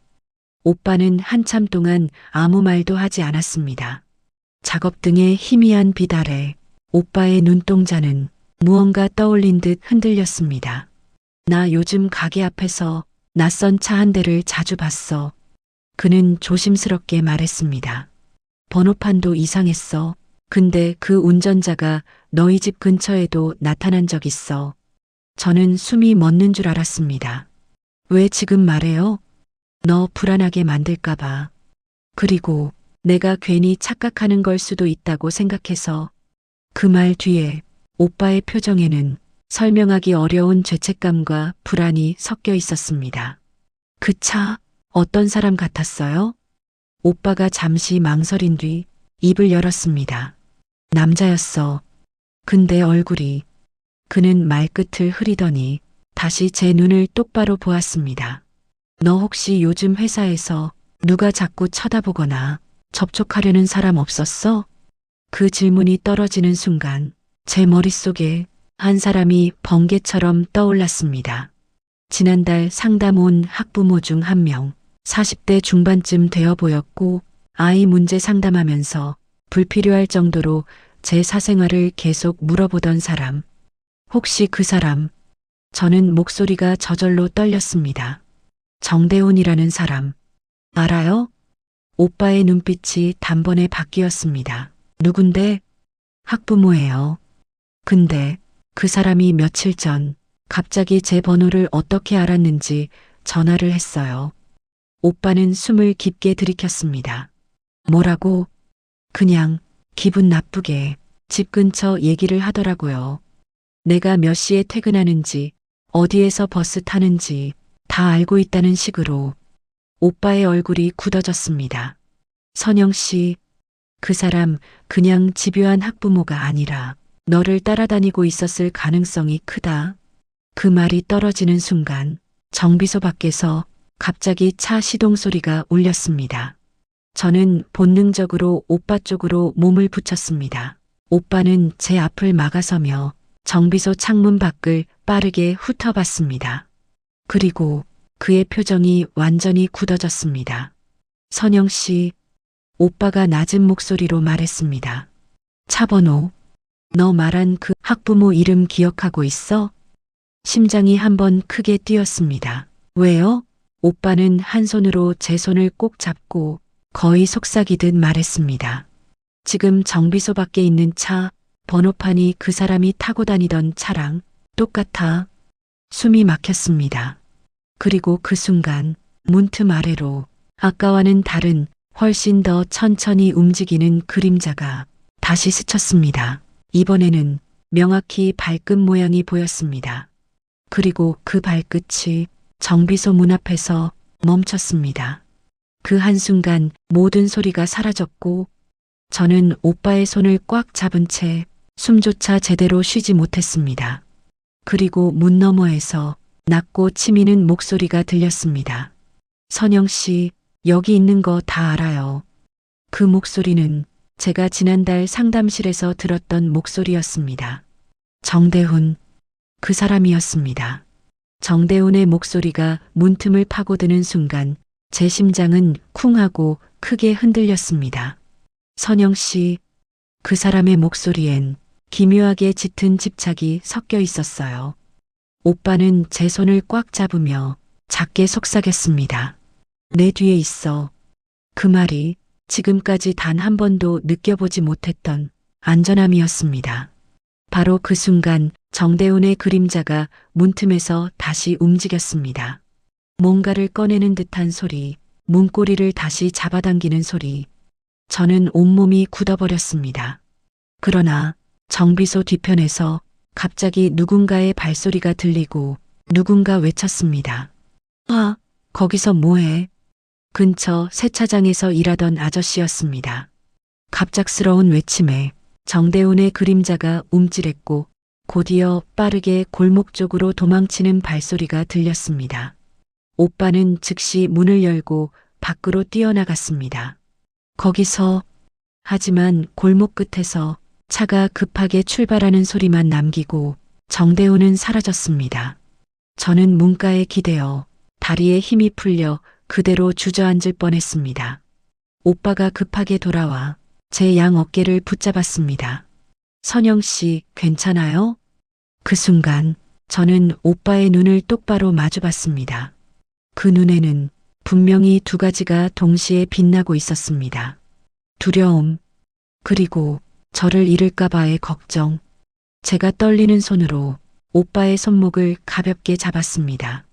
오빠는 한참 동안 아무 말도 하지 않았습니다. 작업등의 희미한 빛 아래 오빠의 눈동자는 무언가 떠올린 듯 흔들렸습니다. 나 요즘 가게 앞에서 낯선 차 한 대를 자주 봤어. 그는 조심스럽게 말했습니다. 번호판도 이상했어. 근데 그 운전자가 너희 집 근처에도 나타난 적 있어. 저는 숨이 멎는 줄 알았습니다. 왜 지금 말해요? 너 불안하게 만들까봐. 그리고 내가 괜히 착각하는 걸 수도 있다고 생각해서. 그 말 뒤에 오빠의 표정에는 설명하기 어려운 죄책감과 불안이 섞여 있었습니다. 그 차, 어떤 사람 같았어요? 오빠가 잠시 망설인 뒤 입을 열었습니다. 남자였어. 근데 얼굴이. 그는 말끝을 흐리더니 다시 제 눈을 똑바로 보았습니다. 너 혹시 요즘 회사에서 누가 자꾸 쳐다보거나 접촉하려는 사람 없었어? 그 질문이 떨어지는 순간 제 머릿속에 한 사람이 번개처럼 떠올랐습니다. 지난달 상담 온 학부모 중 한 명, 40대 중반쯤 되어 보였고 아이 문제 상담하면서 불필요할 정도로 제 사생활을 계속 물어보던 사람. 혹시 그 사람? 저는 목소리가 저절로 떨렸습니다. 정대훈이라는 사람. 알아요? 오빠의 눈빛이 단번에 바뀌었습니다. 누군데? 학부모예요. 근데 그 사람이 며칠 전 갑자기 제 번호를 어떻게 알았는지 전화를 했어요. 오빠는 숨을 깊게 들이켰습니다. 뭐라고? 그냥 기분 나쁘게 집 근처 얘기를 하더라고요. 내가 몇 시에 퇴근하는지, 어디에서 버스 타는지 다 알고 있다는 식으로. 오빠의 얼굴이 굳어졌습니다. 선영 씨, 그 사람 그냥 집요한 학부모가 아니라 너를 따라다니고 있었을 가능성이 크다. 그 말이 떨어지는 순간 정비소 밖에서 갑자기 차 시동 소리가 울렸습니다. 저는 본능적으로 오빠 쪽으로 몸을 붙였습니다. 오빠는 제 앞을 막아서며 정비소 창문 밖을 빠르게 훑어봤습니다. 그리고 그의 표정이 완전히 굳어졌습니다. 선영 씨, 오빠가 낮은 목소리로 말했습니다. 차 번호, 너 말한 그 학부모 이름 기억하고 있어? 심장이 한번 크게 뛰었습니다. 왜요? 오빠는 한 손으로 제 손을 꼭 잡고 거의 속삭이듯 말했습니다. 지금 정비소 밖에 있는 차, 번호판이 그 사람이 타고 다니던 차랑 똑같아. 숨이 막혔습니다. 그리고 그 순간 문틈 아래로 아까와는 다른 훨씬 더 천천히 움직이는 그림자가 다시 스쳤습니다. 이번에는 명확히 발끝 모양이 보였습니다. 그리고 그 발끝이 정비소 문 앞에서 멈췄습니다. 그 한순간 모든 소리가 사라졌고 저는 오빠의 손을 꽉 잡은 채 숨조차 제대로 쉬지 못했습니다. 그리고 문 너머에서 낮고 치미는 목소리가 들렸습니다. 선영 씨, 여기 있는 거 다 알아요. 그 목소리는 제가 지난달 상담실에서 들었던 목소리였습니다. 정대훈, 그 사람이었습니다. 정대훈의 목소리가 문틈을 파고드는 순간 제 심장은 쿵 하고 크게 흔들렸습니다. 선영 씨, 그 사람의 목소리엔 기묘하게 짙은 집착이 섞여 있었어요. 오빠는 제 손을 꽉 잡으며 작게 속삭였습니다. 내 뒤에 있어. 그 말이 지금까지 단 한 번도 느껴보지 못했던 안전함이었습니다. 바로 그 순간 정대훈의 그림자가 문틈에서 다시 움직였습니다. 뭔가를 꺼내는 듯한 소리, 문고리를 다시 잡아당기는 소리. 저는 온몸이 굳어버렸습니다. 그러나 정비소 뒤편에서 갑자기 누군가의 발소리가 들리고 누군가 외쳤습니다. 아, 거기서 뭐해? 근처 세차장에서 일하던 아저씨였습니다. 갑작스러운 외침에 정대훈의 그림자가 움찔했고 곧이어 빠르게 골목 쪽으로 도망치는 발소리가 들렸습니다. 오빠는 즉시 문을 열고 밖으로 뛰어나갔습니다. 거기서 하지만 골목 끝에서 차가 급하게 출발하는 소리만 남기고 정대훈은 사라졌습니다. 저는 문가에 기대어 다리에 힘이 풀려 그대로 주저앉을 뻔했습니다. 오빠가 급하게 돌아와 제 양 어깨를 붙잡았습니다. 선영 씨, 괜찮아요? 그 순간 저는 오빠의 눈을 똑바로 마주봤습니다. 그 눈에는 분명히 두 가지가 동시에 빛나고 있었습니다. 두려움, 그리고 저를 잃을까봐의 걱정. 제가 떨리는 손으로 오빠의 손목을 가볍게 잡았습니다.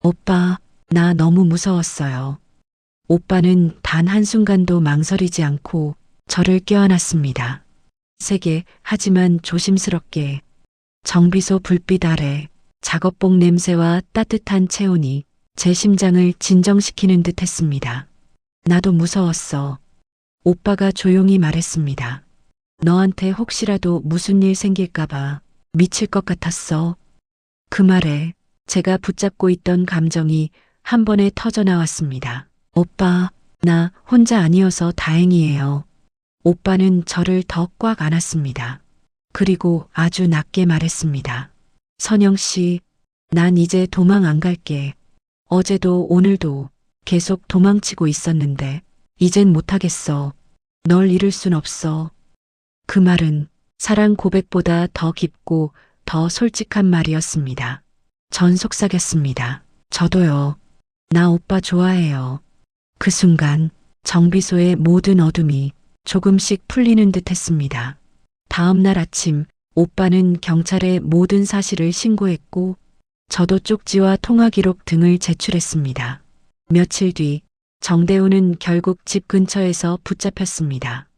오빠, 나 너무 무서웠어요. 오빠는 단 한순간도 망설이지 않고 저를 껴안았습니다. 세게 하지만 조심스럽게 정비소 불빛 아래 작업복 냄새와 따뜻한 체온이 제 심장을 진정시키는 듯 했습니다. 나도 무서웠어. 오빠가 조용히 말했습니다. 너한테 혹시라도 무슨 일 생길까봐 미칠 것 같았어. 그 말에 제가 붙잡고 있던 감정이 한 번에 터져 나왔습니다. 오빠, 나 혼자 아니어서 다행이에요. 오빠는 저를 더 꽉 안았습니다. 그리고 아주 낮게 말했습니다. 선영 씨, 난 이제 도망 안 갈게. 어제도 오늘도 계속 도망치고 있었는데 이젠 못하겠어. 널 잃을 순 없어. 그 말은 사랑 고백보다 더 깊고 더 솔직한 말이었습니다. 전 속삭였습니다. 저도요. 나 오빠 좋아해요. 그 순간 정비소의 모든 어둠이 조금씩 풀리는 듯 했습니다. 다음 날 아침 오빠는 경찰에 모든 사실을 신고했고 저도 쪽지와 통화 기록 등을 제출했습니다. 며칠 뒤 정대훈은 결국 집 근처에서 붙잡혔습니다.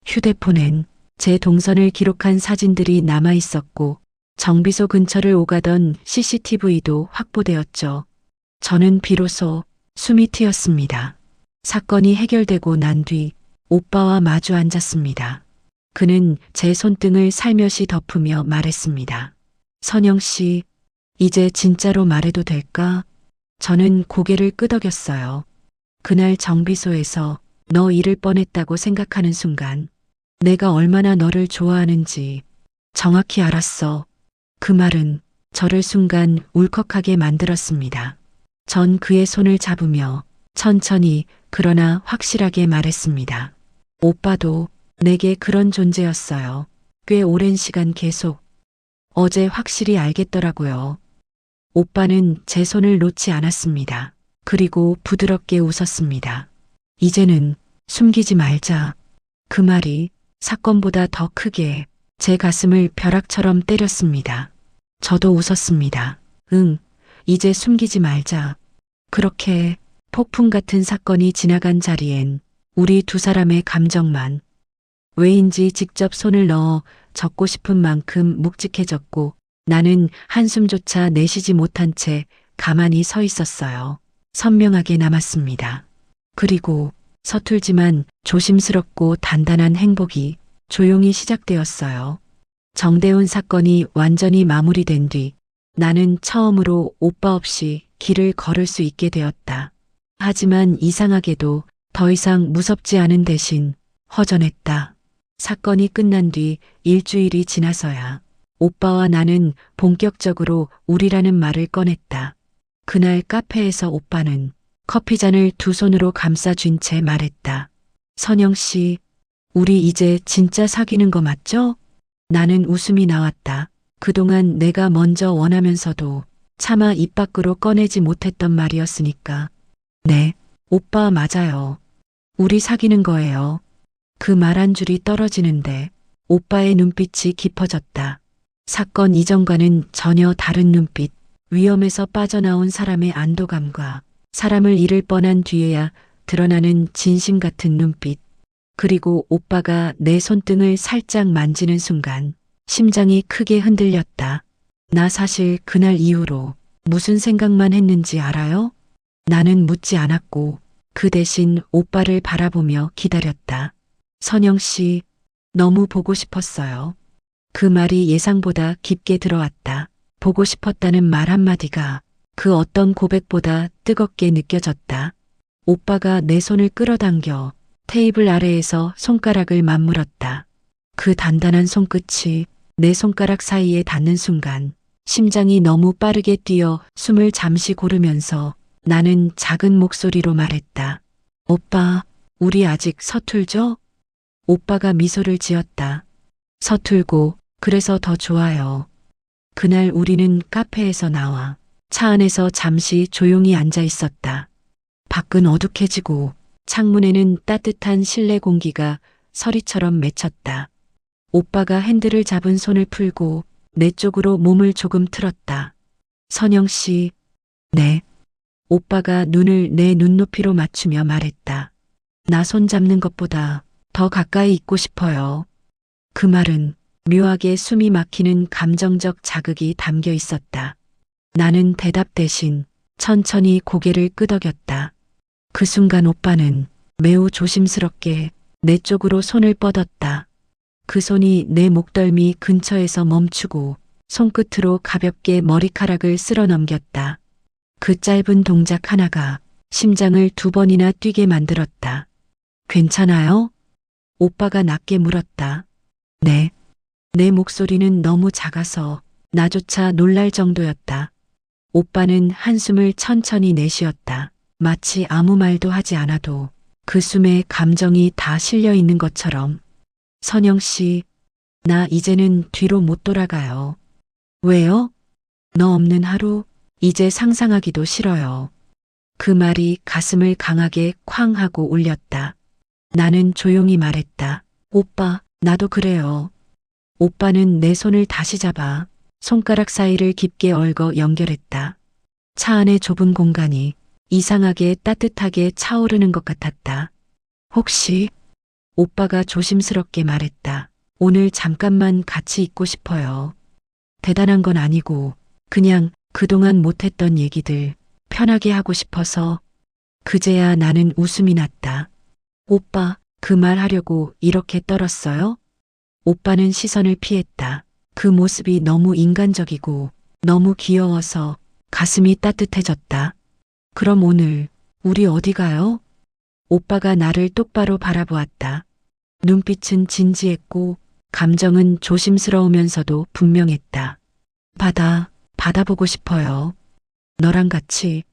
휴대폰엔 제 동선을 기록한 사진들이 남아 있었고 정비소 근처를 오가던 CCTV도 확보되었죠. 저는 비로소 숨이 트였습니다. 사건이 해결되고 난 뒤 오빠와 마주 앉았습니다. 그는 제 손등을 살며시 덮으며 말했습니다. 선영 씨, 이제 진짜로 말해도 될까? 저는 고개를 끄덕였어요. 그날 정비소에서 너 잃을 뻔했다고 생각하는 순간 내가 얼마나 너를 좋아하는지 정확히 알았어. 그 말은 저를 순간 울컥하게 만들었습니다. 전 그의 손을 잡으며 천천히 그러나 확실하게 말했습니다. 오빠도 내게 그런 존재였어요. 꽤 오랜 시간 계속. 어제 확실히 알겠더라고요. 오빠는 제 손을 놓지 않았습니다. 그리고 부드럽게 웃었습니다. 이제는 숨기지 말자. 그 말이 사건보다 더 크게 제 가슴을 벼락처럼 때렸습니다. 저도 웃었습니다. 응, 이제 숨기지 말자. 그렇게 폭풍 같은 사건이 지나간 자리엔 우리 두 사람의 감정만 왜인지 직접 손을 넣어 적고 싶은 만큼 묵직해졌고 나는 한숨조차 내쉬지 못한 채 가만히 서 있었어요. 선명하게 남았습니다. 그리고 서툴지만 조심스럽고 단단한 행복이 조용히 시작되었어요. 정대훈 사건이 완전히 마무리된 뒤 나는 처음으로 오빠 없이 길을 걸을 수 있게 되었다. 하지만 이상하게도 더 이상 무섭지 않은 대신 허전했다. 사건이 끝난 뒤 일주일이 지나서야 오빠와 나는 본격적으로 우리라는 말을 꺼냈다. 그날 카페에서 오빠는 커피잔을 두 손으로 감싸 쥔 채 말했다. 선영 씨, 우리 이제 진짜 사귀는 거 맞죠? 나는 웃음이 나왔다. 그동안 내가 먼저 원하면서도 차마 입 밖으로 꺼내지 못했던 말이었으니까. 네, 오빠 맞아요. 우리 사귀는 거예요. 그 말 한 줄이 떨어지는데 오빠의 눈빛이 깊어졌다. 사건 이전과는 전혀 다른 눈빛, 위험에서 빠져나온 사람의 안도감과 사람을 잃을 뻔한 뒤에야 드러나는 진심 같은 눈빛. 그리고 오빠가 내 손등을 살짝 만지는 순간 심장이 크게 흔들렸다. 나 사실 그날 이후로 무슨 생각만 했는지 알아요? 나는 묻지 않았고 그 대신 오빠를 바라보며 기다렸다. 선영 씨, 너무 보고 싶었어요. 그 말이 예상보다 깊게 들어왔다. 보고 싶었다는 말 한마디가 그 어떤 고백보다 뜨겁게 느껴졌다. 오빠가 내 손을 끌어당겨 테이블 아래에서 손가락을 맞물었다. 그 단단한 손끝이 내 손가락 사이에 닿는 순간 심장이 너무 빠르게 뛰어 숨을 잠시 고르면서 나는 작은 목소리로 말했다. 오빠, 우리 아직 서툴죠? 오빠가 미소를 지었다. 서툴고 그래서 더 좋아요. 그날 우리는 카페에서 나와 차 안에서 잠시 조용히 앉아 있었다. 밖은 어둑해지고 창문에는 따뜻한 실내 공기가 서리처럼 맺혔다. 오빠가 핸들을 잡은 손을 풀고 내 쪽으로 몸을 조금 틀었다. 선영 씨, 네. 오빠가 눈을 내 눈높이로 맞추며 말했다. 나 손 잡는 것보다 더 가까이 있고 싶어요. 그 말은 묘하게 숨이 막히는 감정적 자극이 담겨 있었다. 나는 대답 대신 천천히 고개를 끄덕였다. 그 순간 오빠는 매우 조심스럽게 내 쪽으로 손을 뻗었다. 그 손이 내 목덜미 근처에서 멈추고 손끝으로 가볍게 머리카락을 쓸어 넘겼다. 그 짧은 동작 하나가 심장을 2번이나 뛰게 만들었다. 괜찮아요? 오빠가 낮게 물었다. 네. 내 목소리는 너무 작아서 나조차 놀랄 정도였다. 오빠는 한숨을 천천히 내쉬었다. 마치 아무 말도 하지 않아도 그 숨에 감정이 다 실려 있는 것처럼. 선영 씨, 나 이제는 뒤로 못 돌아가요. 왜요? 너 없는 하루, 이제 상상하기도 싫어요. 그 말이 가슴을 강하게 쾅 하고 울렸다. 나는 조용히 말했다. 오빠, 나도 그래요. 오빠는 내 손을 다시 잡아 손가락 사이를 깊게 얽어 연결했다. 차 안의 좁은 공간이 이상하게 따뜻하게 차오르는 것 같았다. 혹시? 오빠가 조심스럽게 말했다. 오늘 잠깐만 같이 있고 싶어요. 대단한 건 아니고 그냥 그동안 못했던 얘기들 편하게 하고 싶어서. 그제야 나는 웃음이 났다. 오빠, 그 말 하려고 이렇게 떨었어요? 오빠는 시선을 피했다. 그 모습이 너무 인간적이고 너무 귀여워서 가슴이 따뜻해졌다. 그럼 오늘 우리 어디 가요? 오빠가 나를 똑바로 바라보았다. 눈빛은 진지했고 감정은 조심스러우면서도 분명했다. 바다 보고 싶어요. 너랑 같이.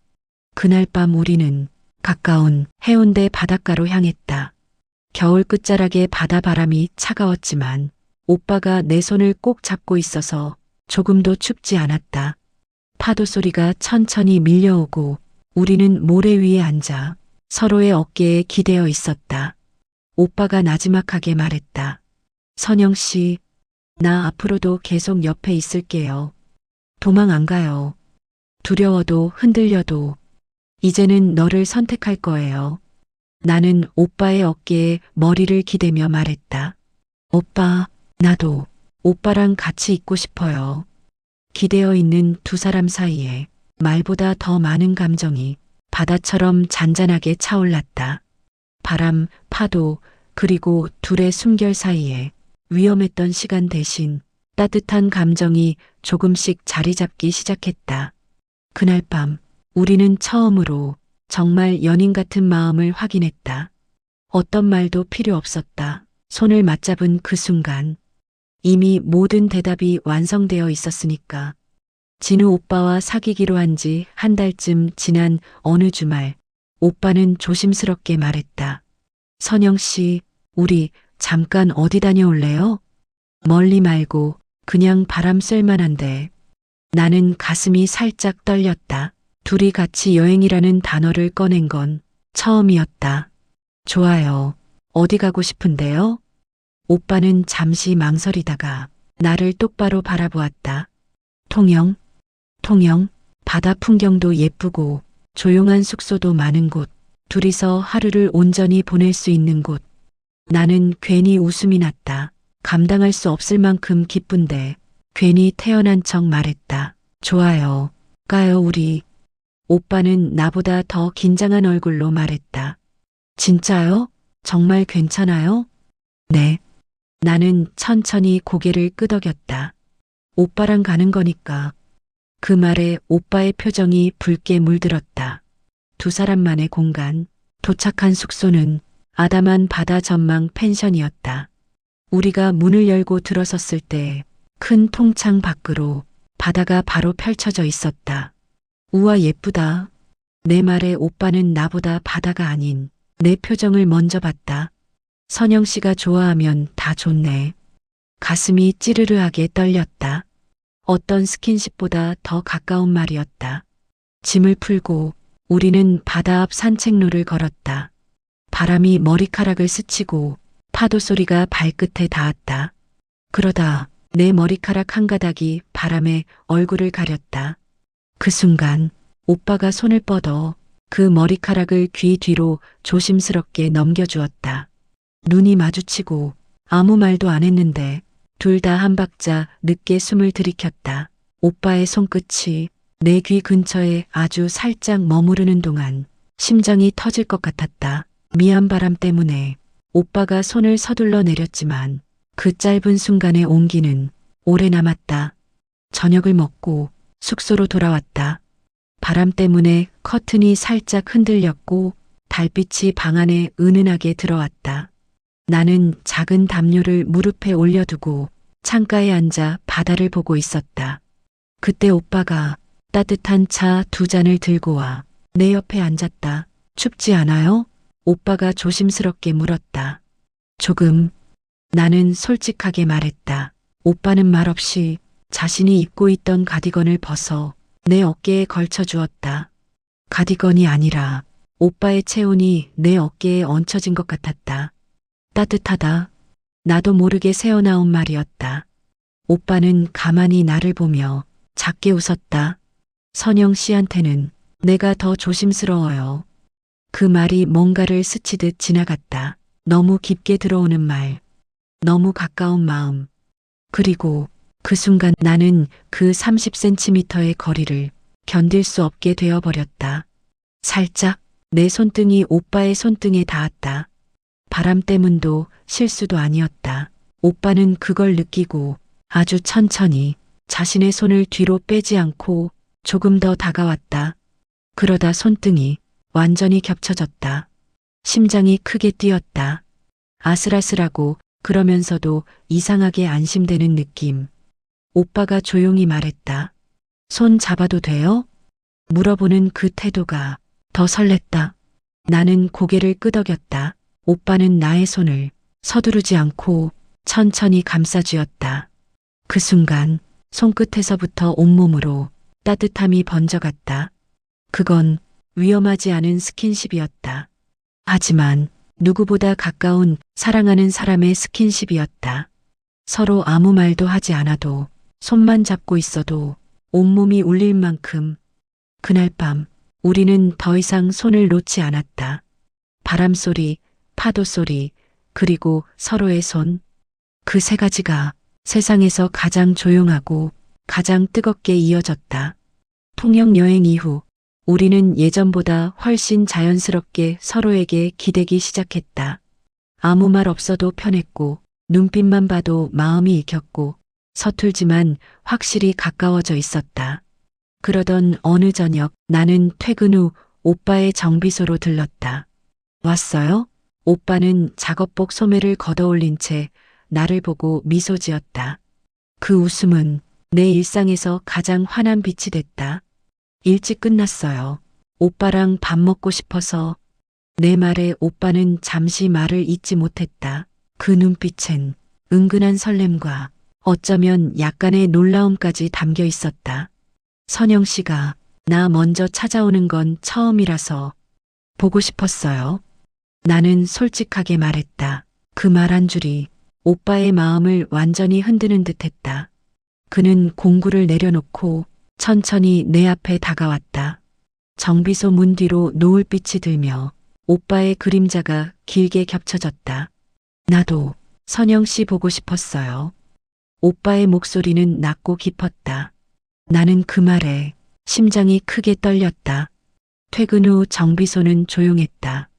그날 밤 우리는 가까운 해운대 바닷가로 향했다. 겨울 끝자락의 바다 바람이 차가웠지만 오빠가 내 손을 꼭 잡고 있어서 조금도 춥지 않았다. 파도 소리가 천천히 밀려오고 우리는 모래 위에 앉아 서로의 어깨에 기대어 있었다. 오빠가 나지막하게 말했다. 선영 씨, 나 앞으로도 계속 옆에 있을게요. 도망 안 가요. 두려워도 흔들려도 이제는 너를 선택할 거예요. 나는 오빠의 어깨에 머리를 기대며 말했다. 오빠, 나도 오빠랑 같이 있고 싶어요. 기대어 있는 두 사람 사이에 말보다 더 많은 감정이 바다처럼 잔잔하게 차올랐다. 바람, 파도, 그리고 둘의 숨결 사이에 위험했던 시간 대신 따뜻한 감정이 조금씩 자리 잡기 시작했다. 그날 밤 우리는 처음으로 정말 연인 같은 마음을 확인했다. 어떤 말도 필요 없었다. 손을 맞잡은 그 순간 이미 모든 대답이 완성되어 있었으니까. 진우 오빠와 사귀기로 한 지 한 달쯤 지난 어느 주말, 오빠는 조심스럽게 말했다. 선영 씨, 우리 잠깐 어디 다녀올래요? 멀리 말고 그냥 바람 쐴 만한데. 나는 가슴이 살짝 떨렸다. 둘이 같이 여행이라는 단어를 꺼낸 건 처음이었다. 좋아요. 어디 가고 싶은데요? 오빠는 잠시 망설이다가 나를 똑바로 바라보았다. 통영, 바다 풍경도 예쁘고 조용한 숙소도 많은 곳, 둘이서 하루를 온전히 보낼 수 있는 곳. 나는 괜히 웃음이 났다. 감당할 수 없을 만큼 기쁜데 괜히 태어난 척 말했다. 좋아요. 가요 우리. 오빠는 나보다 더 긴장한 얼굴로 말했다. 진짜요? 정말 괜찮아요? 네. 나는 천천히 고개를 끄덕였다. 오빠랑 가는 거니까. 그 말에 오빠의 표정이 붉게 물들었다. 두 사람만의 공간. 도착한 숙소는 아담한 바다 전망 펜션이었다. 우리가 문을 열고 들어섰을 때 큰 통창 밖으로 바다가 바로 펼쳐져 있었다. 우와 예쁘다. 내 말에 오빠는 나보다 바다가 아닌 내 표정을 먼저 봤다. 선영 씨가 좋아하면 다 좋네. 가슴이 찌르르하게 떨렸다. 어떤 스킨십보다 더 가까운 말이었다. 짐을 풀고 우리는 바다 앞 산책로를 걸었다. 바람이 머리카락을 스치고 파도 소리가 발끝에 닿았다. 그러다 내 머리카락 한 가닥이 바람에 얼굴을 가렸다. 그 순간 오빠가 손을 뻗어 그 머리카락을 귀 뒤로 조심스럽게 넘겨주었다. 눈이 마주치고 아무 말도 안 했는데 둘 다 한 박자 늦게 숨을 들이켰다. 오빠의 손끝이 내 귀 근처에 아주 살짝 머무르는 동안 심장이 터질 것 같았다. 미안 바람 때문에 오빠가 손을 서둘러 내렸지만 그 짧은 순간의 온기는 오래 남았다. 저녁을 먹고 숙소로 돌아왔다. 바람 때문에 커튼이 살짝 흔들렸고 달빛이 방 안에 은은하게 들어왔다. 나는 작은 담요를 무릎에 올려두고 창가에 앉아 바다를 보고 있었다. 그때 오빠가 따뜻한 차 2잔을 들고 와 내 옆에 앉았다. 춥지 않아요? 오빠가 조심스럽게 물었다. 조금. 나는 솔직하게 말했다. 오빠는 말없이 자신이 입고 있던 가디건을 벗어 내 어깨에 걸쳐 주었다. 가디건이 아니라 오빠의 체온이 내 어깨에 얹혀진 것 같았다. 따뜻하다. 나도 모르게 새어나온 말이었다. 오빠는 가만히 나를 보며 작게 웃었다. 선영 씨한테는 내가 더 조심스러워요. 그 말이 뭔가를 스치듯 지나갔다. 너무 깊게 들어오는 말. 너무 가까운 마음. 그리고 그 순간 나는 그 30cm의 거리를 견딜 수 없게 되어버렸다. 살짝 내 손등이 오빠의 손등에 닿았다. 바람 때문도 실수도 아니었다. 오빠는 그걸 느끼고 아주 천천히 자신의 손을 뒤로 빼지 않고 조금 더 다가왔다. 그러다 손등이 완전히 겹쳐졌다. 심장이 크게 뛰었다. 아슬아슬하고 그러면서도 이상하게 안심되는 느낌. 오빠가 조용히 말했다. 손 잡아도 돼요? 물어보는 그 태도가 더 설렜다. 나는 고개를 끄덕였다. 오빠는 나의 손을 서두르지 않고 천천히 감싸쥐었다. 그 순간 손끝에서부터 온몸으로 따뜻함이 번져갔다. 그건 위험하지 않은 스킨십이었다. 하지만 누구보다 가까운 사랑하는 사람의 스킨십이었다. 서로 아무 말도 하지 않아도 손만 잡고 있어도 온몸이 울릴 만큼. 그날 밤 우리는 더 이상 손을 놓지 않았다. 바람소리, 파도소리, 그리고 서로의 손. 그 세 가지가 세상에서 가장 조용하고 가장 뜨겁게 이어졌다. 통영 여행 이후 우리는 예전보다 훨씬 자연스럽게 서로에게 기대기 시작했다. 아무 말 없어도 편했고 눈빛만 봐도 마음이 익혔고 서툴지만 확실히 가까워져 있었다. 그러던 어느 저녁 나는 퇴근 후 오빠의 정비소로 들렀다. 왔어요? 오빠는 작업복 소매를 걷어올린 채 나를 보고 미소 지었다. 그 웃음은 내 일상에서 가장 환한 빛이 됐다. 일찍 끝났어요. 오빠랑 밥 먹고 싶어서. 내 말에 오빠는 잠시 말을 잇지 못했다. 그 눈빛엔 은근한 설렘과 어쩌면 약간의 놀라움까지 담겨 있었다. 선영 씨가 나 먼저 찾아오는 건 처음이라서 보고 싶었어요. 나는 솔직하게 말했다. 그 말 한 줄이 오빠의 마음을 완전히 흔드는 듯했다. 그는 공구를 내려놓고 천천히 내 앞에 다가왔다. 정비소 문 뒤로 노을빛이 들며 오빠의 그림자가 길게 겹쳐졌다. 나도 선영 씨 보고 싶었어요. 오빠의 목소리는 낮고 깊었다. 나는 그 말에 심장이 크게 떨렸다. 퇴근 후 정비소는 조용했다.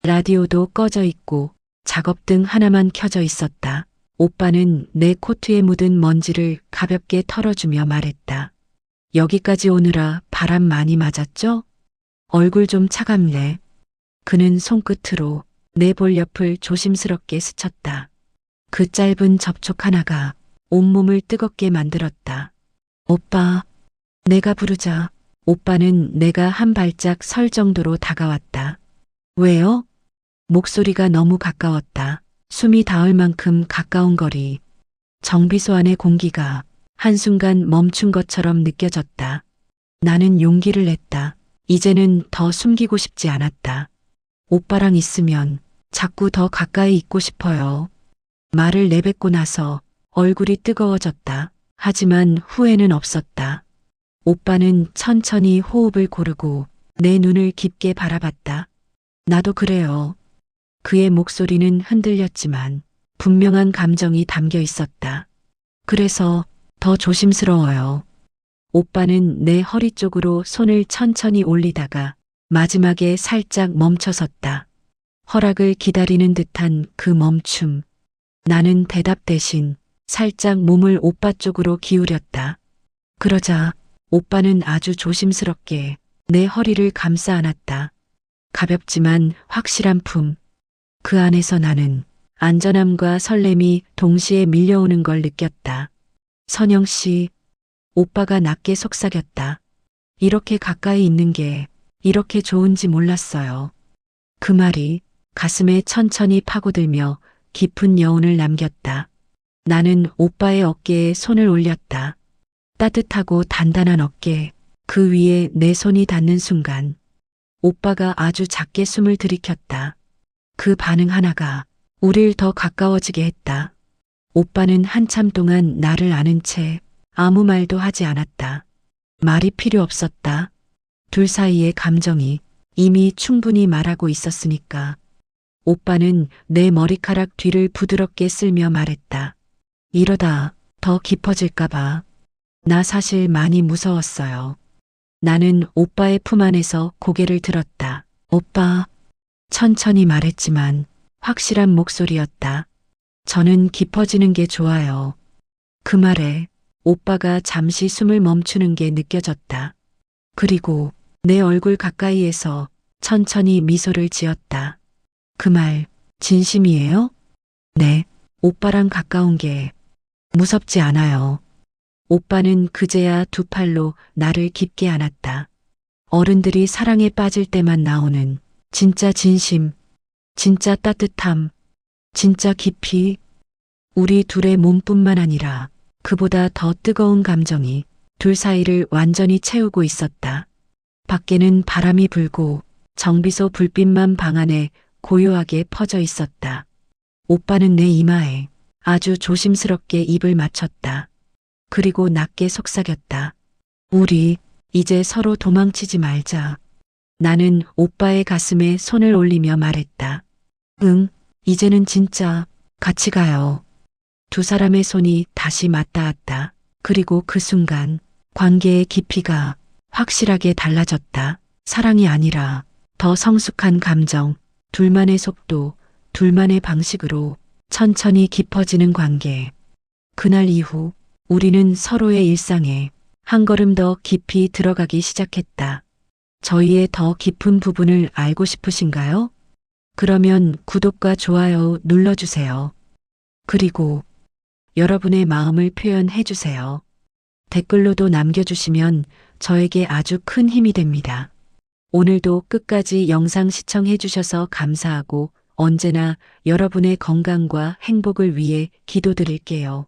라디오도 꺼져 있고 작업등 하나만 켜져 있었다. 오빠는 내 코트에 묻은 먼지를 가볍게 털어주며 말했다. 여기까지 오느라 바람 많이 맞았죠? 얼굴 좀 차갑네. 그는 손끝으로 내 볼 옆을 조심스럽게 스쳤다. 그 짧은 접촉 하나가 온몸을 뜨겁게 만들었다. 오빠, 내가 부르자. 오빠는 내가 한 발짝 설 정도로 다가왔다. 왜요? 목소리가 너무 가까웠다. 숨이 닿을 만큼 가까운 거리. 정비소 안의 공기가 한순간 멈춘 것처럼 느껴졌다. 나는 용기를 냈다. 이제는 더 숨기고 싶지 않았다. 오빠랑 있으면 자꾸 더 가까이 있고 싶어요. 말을 내뱉고 나서 얼굴이 뜨거워졌다. 하지만 후회는 없었다. 오빠는 천천히 호흡을 고르고 내 눈을 깊게 바라봤다. 나도 그래요. 그의 목소리는 흔들렸지만 분명한 감정이 담겨 있었다. 그래서 더 조심스러워요. 오빠는 내 허리 쪽으로 손을 천천히 올리다가 마지막에 살짝 멈춰섰다. 허락을 기다리는 듯한 그 멈춤. 나는 대답 대신 살짝 몸을 오빠 쪽으로 기울였다. 그러자 오빠는 아주 조심스럽게 내 허리를 감싸 안았다. 가볍지만 확실한 품. 그 안에서 나는 안전함과 설렘이 동시에 밀려오는 걸 느꼈다. 선영 씨, 오빠가 낮게 속삭였다. 이렇게 가까이 있는 게 이렇게 좋은지 몰랐어요. 그 말이 가슴에 천천히 파고들며 깊은 여운을 남겼다. 나는 오빠의 어깨에 손을 올렸다. 따뜻하고 단단한 어깨, 그 위에 내 손이 닿는 순간 오빠가 아주 작게 숨을 들이켰다. 그 반응 하나가 우릴 더 가까워지게 했다. 오빠는 한참 동안 나를 아는 채 아무 말도 하지 않았다. 말이 필요 없었다. 둘 사이의 감정이 이미 충분히 말하고 있었으니까. 오빠는 내 머리카락 뒤를 부드럽게 쓸며 말했다. 이러다 더 깊어질까봐. 나 사실 많이 무서웠어요. 나는 오빠의 품 안에서 고개를 들었다. 오빠, 천천히 말했지만 확실한 목소리였다. 저는 깊어지는 게 좋아요. 그 말에 오빠가 잠시 숨을 멈추는 게 느껴졌다. 그리고 내 얼굴 가까이에서 천천히 미소를 지었다. 그 말 진심이에요? 네, 오빠랑 가까운 게 무섭지 않아요. 오빠는 그제야 두 팔로 나를 깊게 안았다. 어른들이 사랑에 빠질 때만 나오는 진짜 진심, 진짜 따뜻함, 진짜 깊이. 우리 둘의 몸뿐만 아니라 그보다 더 뜨거운 감정이 둘 사이를 완전히 채우고 있었다. 밖에는 바람이 불고 정비소 불빛만 방 안에 고요하게 퍼져 있었다. 오빠는 내 이마에 아주 조심스럽게 입을 맞췄다. 그리고 낮게 속삭였다. 우리 이제 서로 도망치지 말자. 나는 오빠의 가슴에 손을 올리며 말했다. 응, 이제는 진짜 같이 가요. 두 사람의 손이 다시 맞닿았다. 그리고 그 순간 관계의 깊이가 확실하게 달라졌다. 사랑이 아니라 더 성숙한 감정, 둘만의 속도, 둘만의 방식으로 천천히 깊어지는 관계. 그날 이후 우리는 서로의 일상에 한 걸음 더 깊이 들어가기 시작했다. 저희의 더 깊은 부분을 알고 싶으신가요? 그러면 구독과 좋아요 눌러주세요. 그리고 여러분의 마음을 표현해 주세요. 댓글로도 남겨주시면 저에게 아주 큰 힘이 됩니다. 오늘도 끝까지 영상 시청해 주셔서 감사하고 언제나 여러분의 건강과 행복을 위해 기도드릴게요.